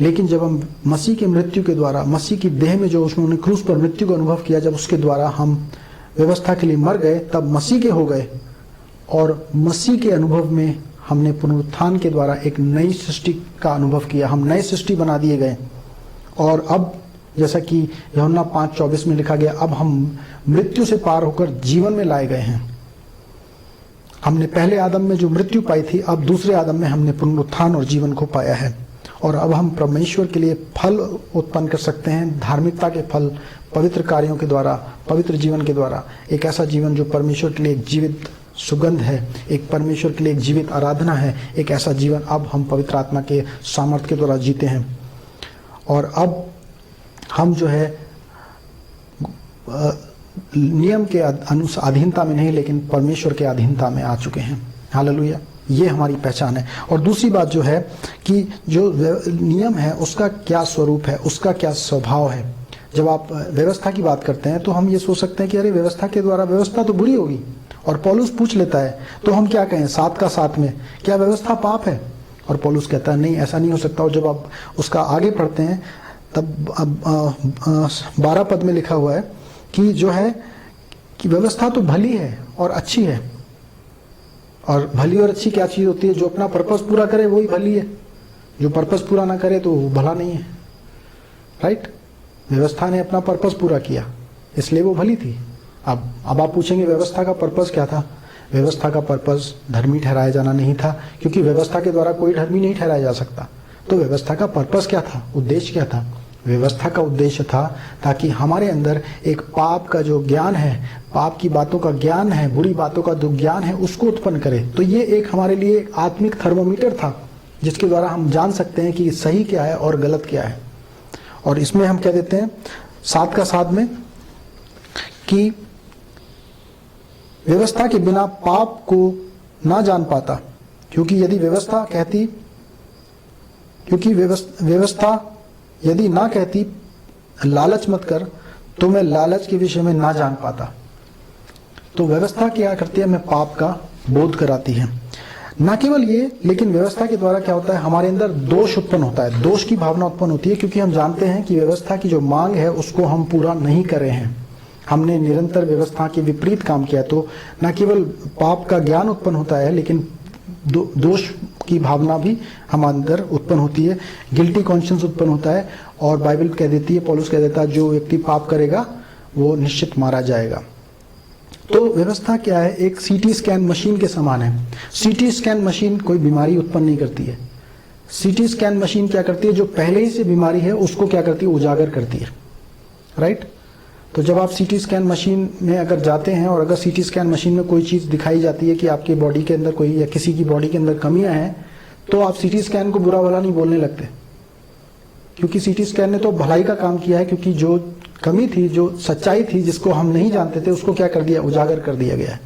लेकिन जब हम मसीह की मृत्यु के द्वारा, मसीह की देह में जो उसने क्रूस पर मृत्यु का अनुभव किया, जब उसके द्वारा हम व्यवस्था के लिए मर गए तब मसीह के हो गए, और मसीह के अनुभव में हमने पुनरुत्थान के द्वारा एक नई सृष्टि का अनुभव किया। हम नई सृष्टि बना दिए गए, और अब जैसा कि यूहन्ना 5:24 में लिखा गया, अब हम मृत्यु से पार होकर जीवन में लाए गए हैं। हमने पहले आदम में जो मृत्यु पाई थी, अब दूसरे आदम में हमने पुनरुत्थान और जीवन को पाया है, और अब हम परमेश्वर के लिए फल उत्पन्न कर सकते हैं, धार्मिकता के फल, पवित्र कार्यों के द्वारा, पवित्र जीवन के द्वारा, एक ऐसा जीवन जो परमेश्वर के लिए एक जीवित सुगंध है, एक परमेश्वर के लिए एक जीवित आराधना है, एक ऐसा जीवन अब हम पवित्र आत्मा के सामर्थ्य के द्वारा जीते हैं। और अब हम जो है नियम के अधीनता में नहीं लेकिन परमेश्वर के अधीनता में आ चुके हैं। हालेलुया, ये हमारी पहचान है। और दूसरी बात जो है कि जो नियम है उसका क्या स्वरूप है, उसका क्या स्वभाव है। जब आप व्यवस्था की बात करते हैं तो हम ये सोच सकते हैं कि अरे व्यवस्था के द्वारा व्यवस्था तो बुरी होगी, और पौलुस पूछ लेता है तो हम क्या कहें 7 का 7 में, क्या व्यवस्था पाप है? और पौलुस कहता है नहीं, ऐसा नहीं हो सकता। और जब आप उसका आगे पढ़ते हैं तब अब 12 पद में लिखा हुआ है कि जो है कि व्यवस्था तो भली है और अच्छी है। और भली और अच्छी क्या चीज होती है? जो अपना पर्पस पूरा करे वही भली है, जो पर्पस पूरा ना करे तो वो भला नहीं है। राइट? व्यवस्था ने अपना पर्पस पूरा किया इसलिए वो भली थी। अब आप पूछेंगे व्यवस्था का पर्पस क्या था? व्यवस्था का पर्पस धर्मी ठहराया जाना नहीं था, क्योंकि व्यवस्था के द्वारा कोई धर्मी नहीं ठहराया जा सकता। तो व्यवस्था का पर्पस क्या था? उद्देश्य क्या था? व्यवस्था का उद्देश्य था ताकि हमारे अंदर एक पाप का जो ज्ञान है, पाप की बातों का ज्ञान है, बुरी बातों का जो ज्ञान है, उसको उत्पन्न करे। तो ये एक हमारे लिए एक आत्मिक थर्मोमीटर था जिसके द्वारा हम जान सकते हैं कि सही क्या है और गलत क्या है। और इसमें हम कह देते हैं 7 का 7 में कि व्यवस्था के बिना पाप को ना जान पाता, क्योंकि यदि व्यवस्था कहती, क्योंकि व्यवस्था यदि ना कहती लालच मत कर, तो मैं लालच के विषय में ना जान पाता। तो व्यवस्था क्या करती है? हमें पाप का बोध कराती है। ना केवल ये, लेकिन व्यवस्था के द्वारा क्या होता है? हमारे अंदर दोष उत्पन्न होता है, दोष की भावना उत्पन्न होती है, क्योंकि हम जानते हैं कि व्यवस्था की जो मांग है उसको हम पूरा नहीं कर रहे हैं। हमने निरंतर व्यवस्था के विपरीत काम किया। तो न केवल पाप का ज्ञान उत्पन्न होता है, लेकिन दोष की भावना भी हमारे अंदर उत्पन्न होती है, गिल्टी कॉन्शियंस उत्पन्न होता है। और बाइबल कह देती है, पौलुस कह देता है, जो व्यक्ति पाप करेगा वो निश्चित मारा जाएगा। तो व्यवस्था क्या है? एक सीटी स्कैन मशीन के समान है। सीटी स्कैन मशीन कोई बीमारी उत्पन्न नहीं करती है। सीटी स्कैन मशीन क्या करती है? जो पहले ही से बीमारी है उसको क्या करती है? उजागर करती है। राइट? तो जब आप सीटी स्कैन मशीन में अगर जाते हैं और अगर सीटी स्कैन मशीन में कोई चीज दिखाई जाती है कि आपके बॉडी के अंदर कोई या किसी की बॉडी के अंदर कमियां हैं, तो आप सीटी स्कैन को बुरा भला नहीं बोलने लगते, क्योंकि सीटी स्कैन ने तो भलाई का काम किया है। क्योंकि जो कमी थी, जो सच्चाई थी, जिसको हम नहीं जानते थे, उसको क्या कर दिया? उजागर कर दिया गया है।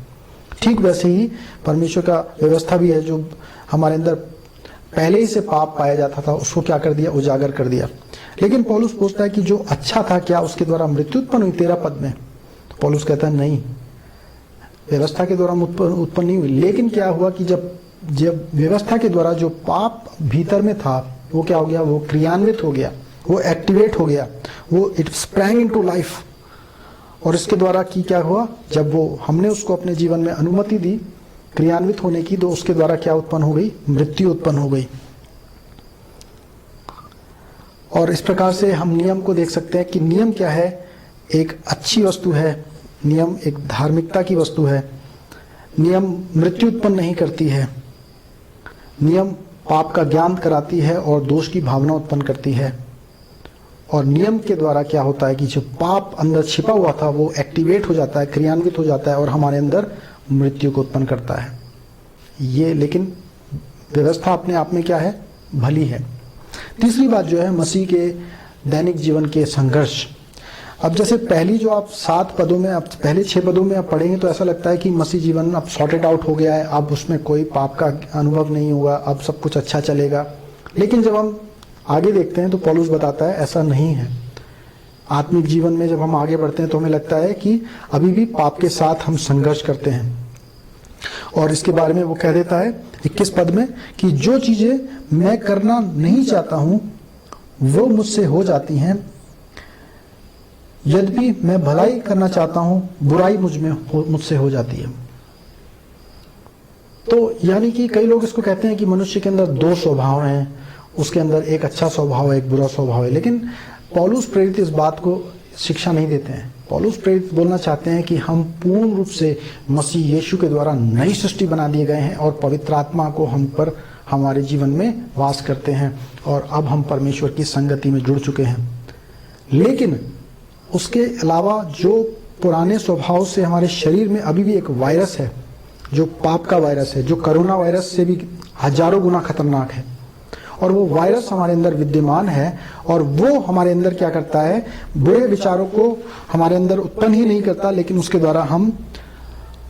ठीक वैसे ही परमेश्वर का व्यवस्था भी है, जो हमारे अंदर पहले ही से पाप पाया जाता था उसको क्या कर दिया? उजागर कर दिया। लेकिन पौलुस पूछता है कि जो अच्छा था क्या उसके द्वारा मृत्यु उत्पन्न हुई 13 पद में? तो पौलुस कहता है नहीं, व्यवस्था के द्वारा उत्पन्न नहीं हुई। लेकिन क्या हुआ कि जब व्यवस्था के द्वारा जो पाप भीतर में था वो क्या हो गया? वो क्रियान्वित हो गया, वो एक्टिवेट हो गया, वो इट स्प्रैंग इनटू लाइफ। और इसके द्वारा की क्या हुआ? जब वो हमने उसको अपने जीवन में अनुमति दी क्रियान्वित होने की, तो उसके द्वारा क्या उत्पन्न हो गई? मृत्यु उत्पन्न हो गई। और इस प्रकार से हम नियम को देख सकते हैं कि नियम क्या है? एक अच्छी वस्तु है। नियम एक धार्मिकता की वस्तु है। नियम मृत्यु उत्पन्न नहीं करती है। नियम पाप का ज्ञान कराती है और दोष की भावना उत्पन्न करती है। और नियम के द्वारा क्या होता है कि जो पाप अंदर छिपा हुआ था वो एक्टिवेट हो जाता है, क्रियान्वित हो जाता है और हमारे अंदर मृत्यु को उत्पन्न करता है। ये लेकिन व्यवस्था अपने आप में क्या है? भली है। तीसरी बात जो है मसीह के दैनिक जीवन के संघर्ष। अब जैसे पहली जो आप 7 पदों में, आप पहले 6 पदों में आप पढ़ेंगे तो ऐसा लगता है कि मसीह जीवन अब सॉर्टेड आउट हो गया है, अब उसमें कोई पाप का अनुभव नहीं होगा, अब सब कुछ अच्छा चलेगा। लेकिन जब हम आगे देखते हैं तो पौलुस बताता है ऐसा नहीं है। आत्मिक जीवन में जब हम आगे बढ़ते हैं तो हमें लगता है कि अभी भी पाप के साथ हम संघर्ष करते हैं। और इसके बारे में वो कह देता है 21 पद में कि जो चीजें मैं करना नहीं चाहता हूं वो मुझसे हो जाती हैं, यद्यपि मैं भलाई करना चाहता हूं बुराई मुझसे हो जाती है। तो यानी कि कई लोग इसको कहते हैं कि मनुष्य के अंदर 2 स्वभाव हैं, उसके अंदर एक अच्छा स्वभाव है, एक बुरा स्वभाव है। लेकिन पौलुस प्रेरित इस बात को शिक्षा नहीं देते हैं। पौलुस प्रेरित बोलना चाहते हैं कि हम पूर्ण रूप से मसीह यीशु के द्वारा नई सृष्टि बना दिए गए हैं और पवित्र आत्मा को हम पर हमारे जीवन में वास करते हैं और अब हम परमेश्वर की संगति में जुड़ चुके हैं। लेकिन उसके अलावा जो पुराने स्वभाव से हमारे शरीर में अभी भी एक वायरस है जो पाप का वायरस है, जो कोरोना वायरस से भी हजारों गुना खतरनाक है, और वो वायरस हमारे अंदर विद्यमान है, और वो हमारे अंदर क्या करता है, बुरे विचारों को हमारे अंदर उत्पन्न ही नहीं करता, लेकिन उसके द्वारा हम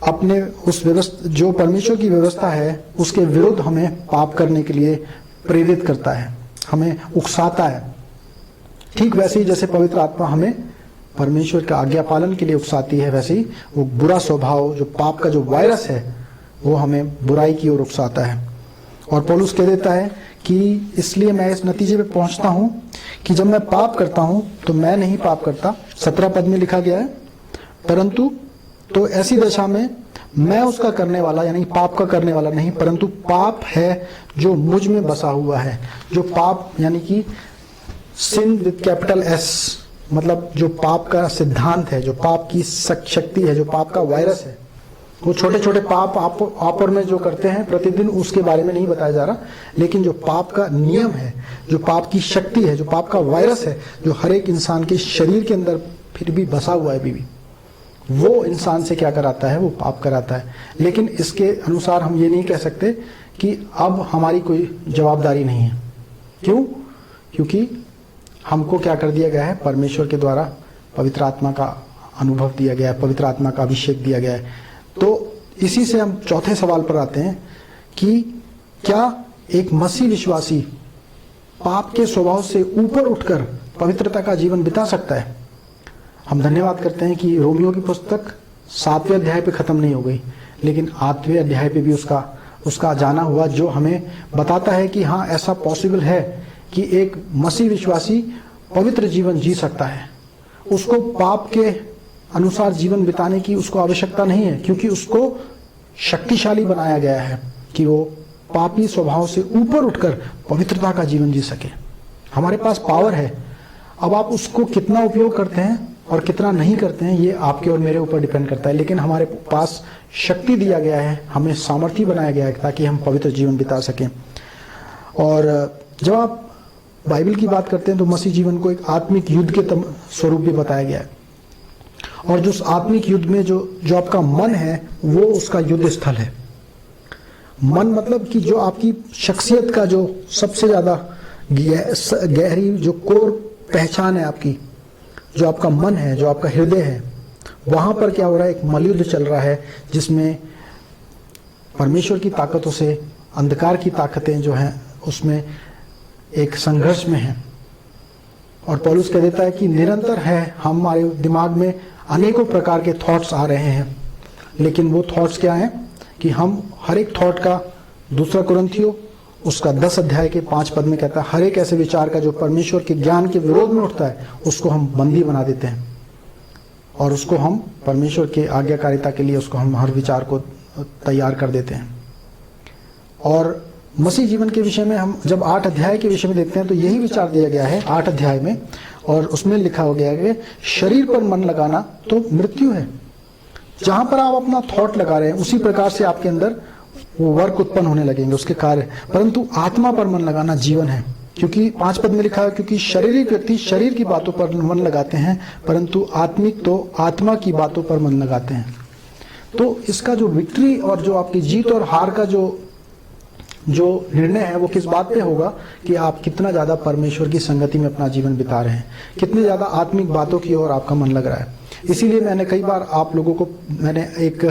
अपने उस व्यवस्था, जो परमेश्वर की व्यवस्था है, उसके विरुद्ध हमें पाप करने के लिए प्रेरित करता है, हमें उकसाता है। ठीक वैसे ही जैसे पवित्र आत्मा हमें परमेश्वर का आज्ञा पालन के लिए उकसाती है, वैसे ही वो बुरा स्वभाव, जो पाप का जो वायरस है, वो हमें बुराई की ओर उकसाता है। और पौलुस कह देता है कि इसलिए मैं इस नतीजे पे पहुंचता हूं कि जब मैं पाप करता हूं तो मैं नहीं पाप करता, 17 पद में लिखा गया है, परंतु तो ऐसी दशा में मैं उसका करने वाला, यानी पाप का करने वाला नहीं, परंतु पाप है जो मुझ में बसा हुआ है। जो पाप यानी कि सिन विद कैपिटल एस, मतलब जो पाप का सिद्धांत है, जो पाप की शक्ति है, जो पाप का वायरस है, वो छोटे छोटे पाप आप और में जो करते हैं प्रतिदिन, उसके बारे में नहीं बताया जा रहा, लेकिन जो पाप का नियम है, जो पाप की शक्ति है, जो पाप का वायरस है, जो हर एक इंसान के शरीर के अंदर फिर भी बसा हुआ है बीवी, वो इंसान से क्या कराता है, वो पाप कराता है। लेकिन इसके अनुसार हम ये नहीं कह सकते कि अब हमारी कोई जवाबदारी नहीं है। क्यों? क्योंकि हमको क्या कर दिया गया है, परमेश्वर के द्वारा पवित्र आत्मा का अनुभव दिया गया है, पवित्र आत्मा का अभिषेक दिया गया है। तो इसी से हम चौथे सवाल पर आते हैं कि क्या एक मसीह विश्वासी पाप के स्वभाव से ऊपर उठकर पवित्रता का जीवन बिता सकता है? हम धन्यवाद करते हैं कि रोमियो की पुस्तक 7वें अध्याय पे खत्म नहीं हो गई, लेकिन 8वें अध्याय पे भी उसका जाना हुआ, जो हमें बताता है कि हाँ, ऐसा पॉसिबल है कि एक मसीह विश्वासी पवित्र जीवन जी सकता है। उसको पाप के अनुसार जीवन बिताने की उसको आवश्यकता नहीं है, क्योंकि उसको शक्तिशाली बनाया गया है कि वो पापी स्वभाव से ऊपर उठकर पवित्रता का जीवन जी सके। हमारे पास पावर है, अब आप उसको कितना उपयोग करते हैं और कितना नहीं करते हैं, ये आपके और मेरे ऊपर डिपेंड करता है। लेकिन हमारे पास शक्ति दिया गया है, हमें सामर्थ्य बनाया गया है ताकि हम पवित्र जीवन बिता सकें। और जब आप बाइबल की बात करते हैं तो मसीह जीवन को एक आत्मिक युद्ध के स्वरूप भी बताया गया है, और जो उस आत्मिक युद्ध में जो आपका मन है, वो उसका युद्ध स्थल है। मन मतलब कि जो आपकी शख्सियत का जो सबसे ज्यादा गहरी जो कोर पहचान है आपकी, जो आपका मन है, जो आपका हृदय है, वहां पर क्या हो रहा है, एक मलयुद्ध चल रहा है, जिसमें परमेश्वर की ताकतों से अंधकार की ताकतें जो हैं उसमें एक संघर्ष में है। और पौलुस कह देता है कि निरंतर है, हमारे दिमाग में अनेकों प्रकार के थॉट्स आ रहे हैं, लेकिन वो थॉट्स क्या हैं कि हम हर एक थॉट का, 2 कुरिन्थियों उसका 10 अध्याय के 5 पद में कहता है, हर एक ऐसे विचार का जो परमेश्वर के ज्ञान के विरोध में उठता है, उसको हम बंदी बना देते हैं, और उसको हम परमेश्वर के आज्ञाकारिता के लिए उसको हम हर विचार को तैयार कर देते हैं। और मसीह जीवन के विषय में हम जब 8 अध्याय के विषय में देखते हैं तो यही विचार दिया गया है 8 अध्याय में, और उसमें लिखा हो गया है कि शरीर पर मन लगाना तो मृत्यु है। जहां पर आप अपना थॉट लगा रहे हैं, उसी प्रकार से आपके अंदर वो वर्क उत्पन्न होने लगेंगे, उसके कार्य। परंतु आत्मा पर मन लगाना जीवन है, क्योंकि 5 पद में लिखा है, क्योंकि शारीरिक व्यक्ति शरीर की बातों पर मन लगाते हैं, परंतु आत्मिक तो आत्मा की बातों पर मन लगाते हैं। तो इसका जो विक्ट्री और जो आपकी जीत और हार का जो निर्णय है, वो किस बात पे होगा कि आप कितना ज्यादा परमेश्वर की संगति में अपना जीवन बिता रहे हैं, कितने ज्यादा आत्मिक बातों की ओर आपका मन लग रहा है। इसीलिए मैंने कई बार आप लोगों को एक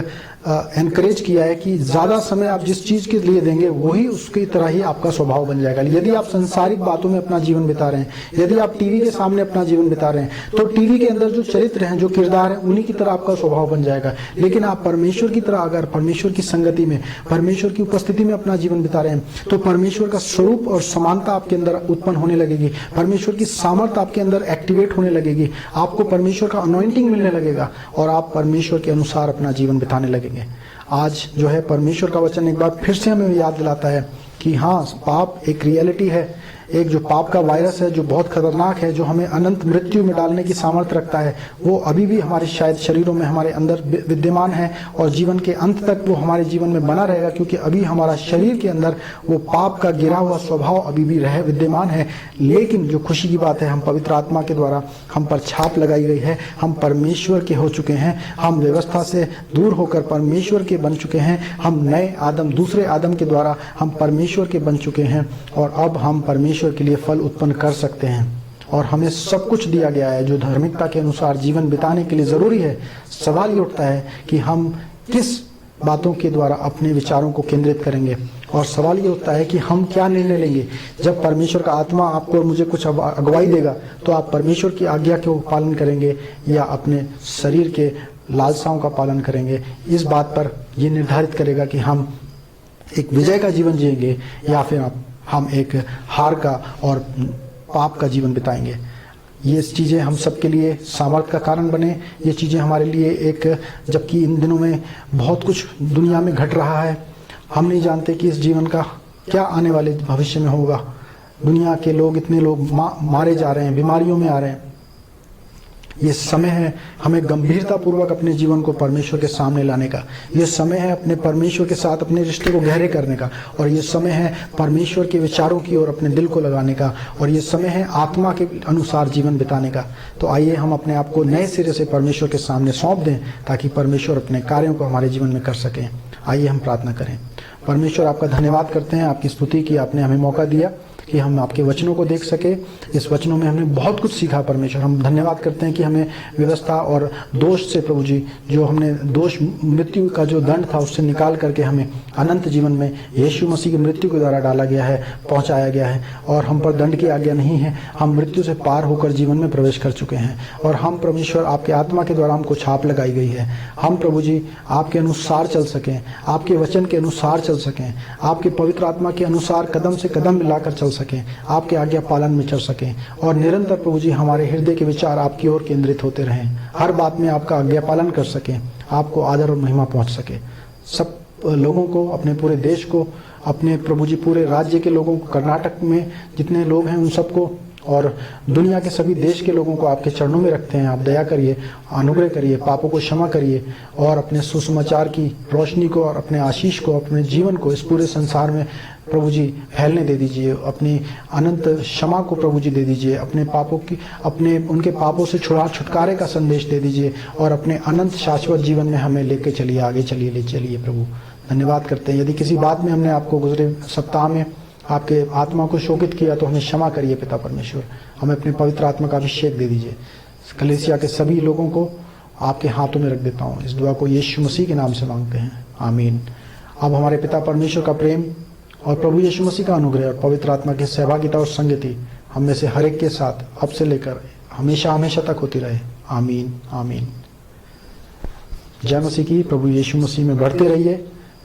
एनकरेज किया है कि ज्यादा समय आप जिस चीज के लिए देंगे, वही उसकी तरह ही आपका स्वभाव बन जाएगा। यदि आप संसारिक बातों में अपना जीवन बिता रहे हैं, यदि आप टीवी के सामने अपना जीवन बिता रहे हैं, तो टीवी के अंदर जो चरित्र हैं, जो किरदार हैं, उन्हीं की तरह आपका स्वभाव बन जाएगा। लेकिन आप परमेश्वर की तरह, अगर परमेश्वर की संगति में, परमेश्वर की उपस्थिति में अपना जीवन बिता रहे हैं, तो परमेश्वर का स्वरूप और समानता आपके अंदर उत्पन्न होने लगेगी, परमेश्वर की सामर्थ्य आपके अंदर एक्टिवेट होने लगेगी, आपको परमेश्वर का अनॉइंटिंग मिलने लगेगा, और आप परमेश्वर के अनुसार अपना जीवन बिताने लगेंगे। आज जो है परमेश्वर का वचन एक बार फिर से हमें याद दिलाता है कि हाँ, पाप एक रियलिटी है, एक जो पाप का वायरस है, जो बहुत खतरनाक है, जो हमें अनंत मृत्यु में डालने की सामर्थ्य रखता है, वो अभी भी हमारे शायद शरीरों में हमारे अंदर विद्यमान है और जीवन के अंत तक वो हमारे जीवन में बना रहेगा, क्योंकि अभी हमारा शरीर के अंदर वो पाप का गिरा हुआ स्वभाव अभी भी विद्यमान है। लेकिन जो खुशी की बात है, हम पवित्र आत्मा के द्वारा हम पर छाप लगाई गई है, हम परमेश्वर के हो चुके हैं, हम व्यवस्था से दूर होकर परमेश्वर के बन चुके हैं, हम नए आदम, दूसरे आदम के द्वारा हम परमेश्वर के बन चुके हैं और अब हम परमेश्वर के लिए फल उत्पन्न कर सकते हैं और हमें सब कुछ दिया गया है जो धार्मिकता के अनुसार जीवन बिताने के लिए जरूरी है। सवाल ये उठता है कि हम किस बातों के द्वारा अपने विचारों को केंद्रित करेंगे और सवाल ये उठता है कि हम क्या निर्णय लेंगे। जब परमेश्वर का आत्मा आपको और मुझे कुछ अगुवाई देगा तो आप परमेश्वर की आज्ञा के पालन करेंगे या अपने शरीर के लालसाओं का पालन करेंगे। इस बात पर यह निर्धारित करेगा कि हम एक विजय का जीवन जिएंगे या फिर हम एक हार का और पाप का जीवन बिताएंगे। ये चीज़ें हम सबके लिए सामर्थ्य का कारण बने। ये चीज़ें हमारे लिए एक, जबकि इन दिनों में बहुत कुछ दुनिया में घट रहा है, हम नहीं जानते कि इस जीवन का क्या आने वाले भविष्य में होगा। दुनिया के लोग, इतने लोग मारे जा रहे हैं, बीमारियों में आ रहे हैं। ये समय है हमें गंभीरता पूर्वक अपने जीवन को परमेश्वर के सामने लाने का। ये समय है अपने परमेश्वर के साथ अपने रिश्ते को गहरे करने का और ये समय है परमेश्वर के विचारों की ओर अपने दिल को लगाने का और ये समय है आत्मा के अनुसार जीवन बिताने का। तो आइए हम अपने आप को नए सिरे से परमेश्वर के सामने सौंप दें ताकि परमेश्वर अपने कार्यों को हमारे जीवन में कर सकें। आइए हम प्रार्थना करें। परमेश्वर, आपका धन्यवाद करते हैं, आपकी स्तुति की आपने हमें मौका दिया कि हम आपके वचनों को देख सके। इस वचनों में हमने बहुत कुछ सीखा परमेश्वर। हम धन्यवाद करते हैं कि हमें व्यवस्था और दोष से, प्रभु जी, जो हमने दोष, मृत्यु का जो दंड था उससे निकाल करके हमें अनंत जीवन में यीशु मसीह की मृत्यु के द्वारा डाला गया है, पहुंचाया गया है और हम पर दंड की आज्ञा नहीं है। हम मृत्यु से पार होकर जीवन में प्रवेश कर चुके हैं और हम परमेश्वर आपके आत्मा के द्वारा हमको छाप लगाई गई है। हम प्रभु जी आपके अनुसार चल सकें, आपके वचन के अनुसार चल सकें, आपके पवित्र आत्मा के अनुसार कदम से कदम मिलाकर चल सकें, आपके आज्ञा पालन में चल सकें और निरंतर प्रभु जी हमारे हृदय के विचार आपकी ओर केंद्रित होते रहें। हर बात में आपका आज्ञा पालन कर सकें, आपको आदर और महिमा पहुंच सके। सब लोगों को, अपने पूरे देश को, अपने प्रभु जी पूरे राज्य के लोगों को, कर्नाटक में जितने लोग हैं उन सबको और दुनिया के सभी देश के लोगों को आपके चरणों में रखते हैं। आप दया करिए, अनुग्रह करिए, पापों को क्षमा करिए और अपने सुसमाचार की रोशनी को और अपने आशीष को, अपने जीवन को इस पूरे संसार में प्रभु जी फैलने दे दीजिए। अपनी अनंत क्षमा को प्रभु जी दे दीजिए, अपने पापों की, अपने उनके पापों से छुटकारे का संदेश दे दीजिए और अपने अनंत शाश्वत जीवन में हमें लेके चलिए, आगे चलिए, ले चलिए। प्रभु धन्यवाद करते हैं। यदि किसी बात में हमने आपको गुजरे सप्ताह में आपके आत्मा को शोकित किया तो हमें क्षमा करिए पिता परमेश्वर। हमें अपने पवित्र आत्मा का अभिषेक दे दीजिए। कलीसिया के सभी लोगों को आपके हाथों में रख देता हूँ। इस दुआ को यीशु मसीह के नाम से मांगते हैं, आमीन। अब हमारे पिता परमेश्वर का प्रेम और प्रभु यीशु मसीह का अनुग्रह और पवित्र आत्मा की सहभागिता और संगति हम में से हर एक के साथ अब से लेकर हमेशा हमेशा तक होती रहे, आमीन, आमीन। जय मसीह की। प्रभु यीशु मसीह में बढ़ते रहिए।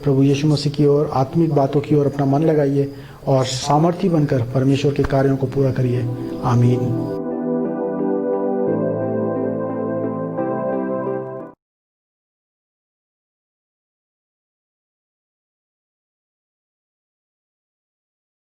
प्रभु यीशु मसीह की ओर, आत्मिक बातों की ओर अपना मन लगाइए और सामर्थी बनकर परमेश्वर के कार्यों को पूरा करिए, आमीन।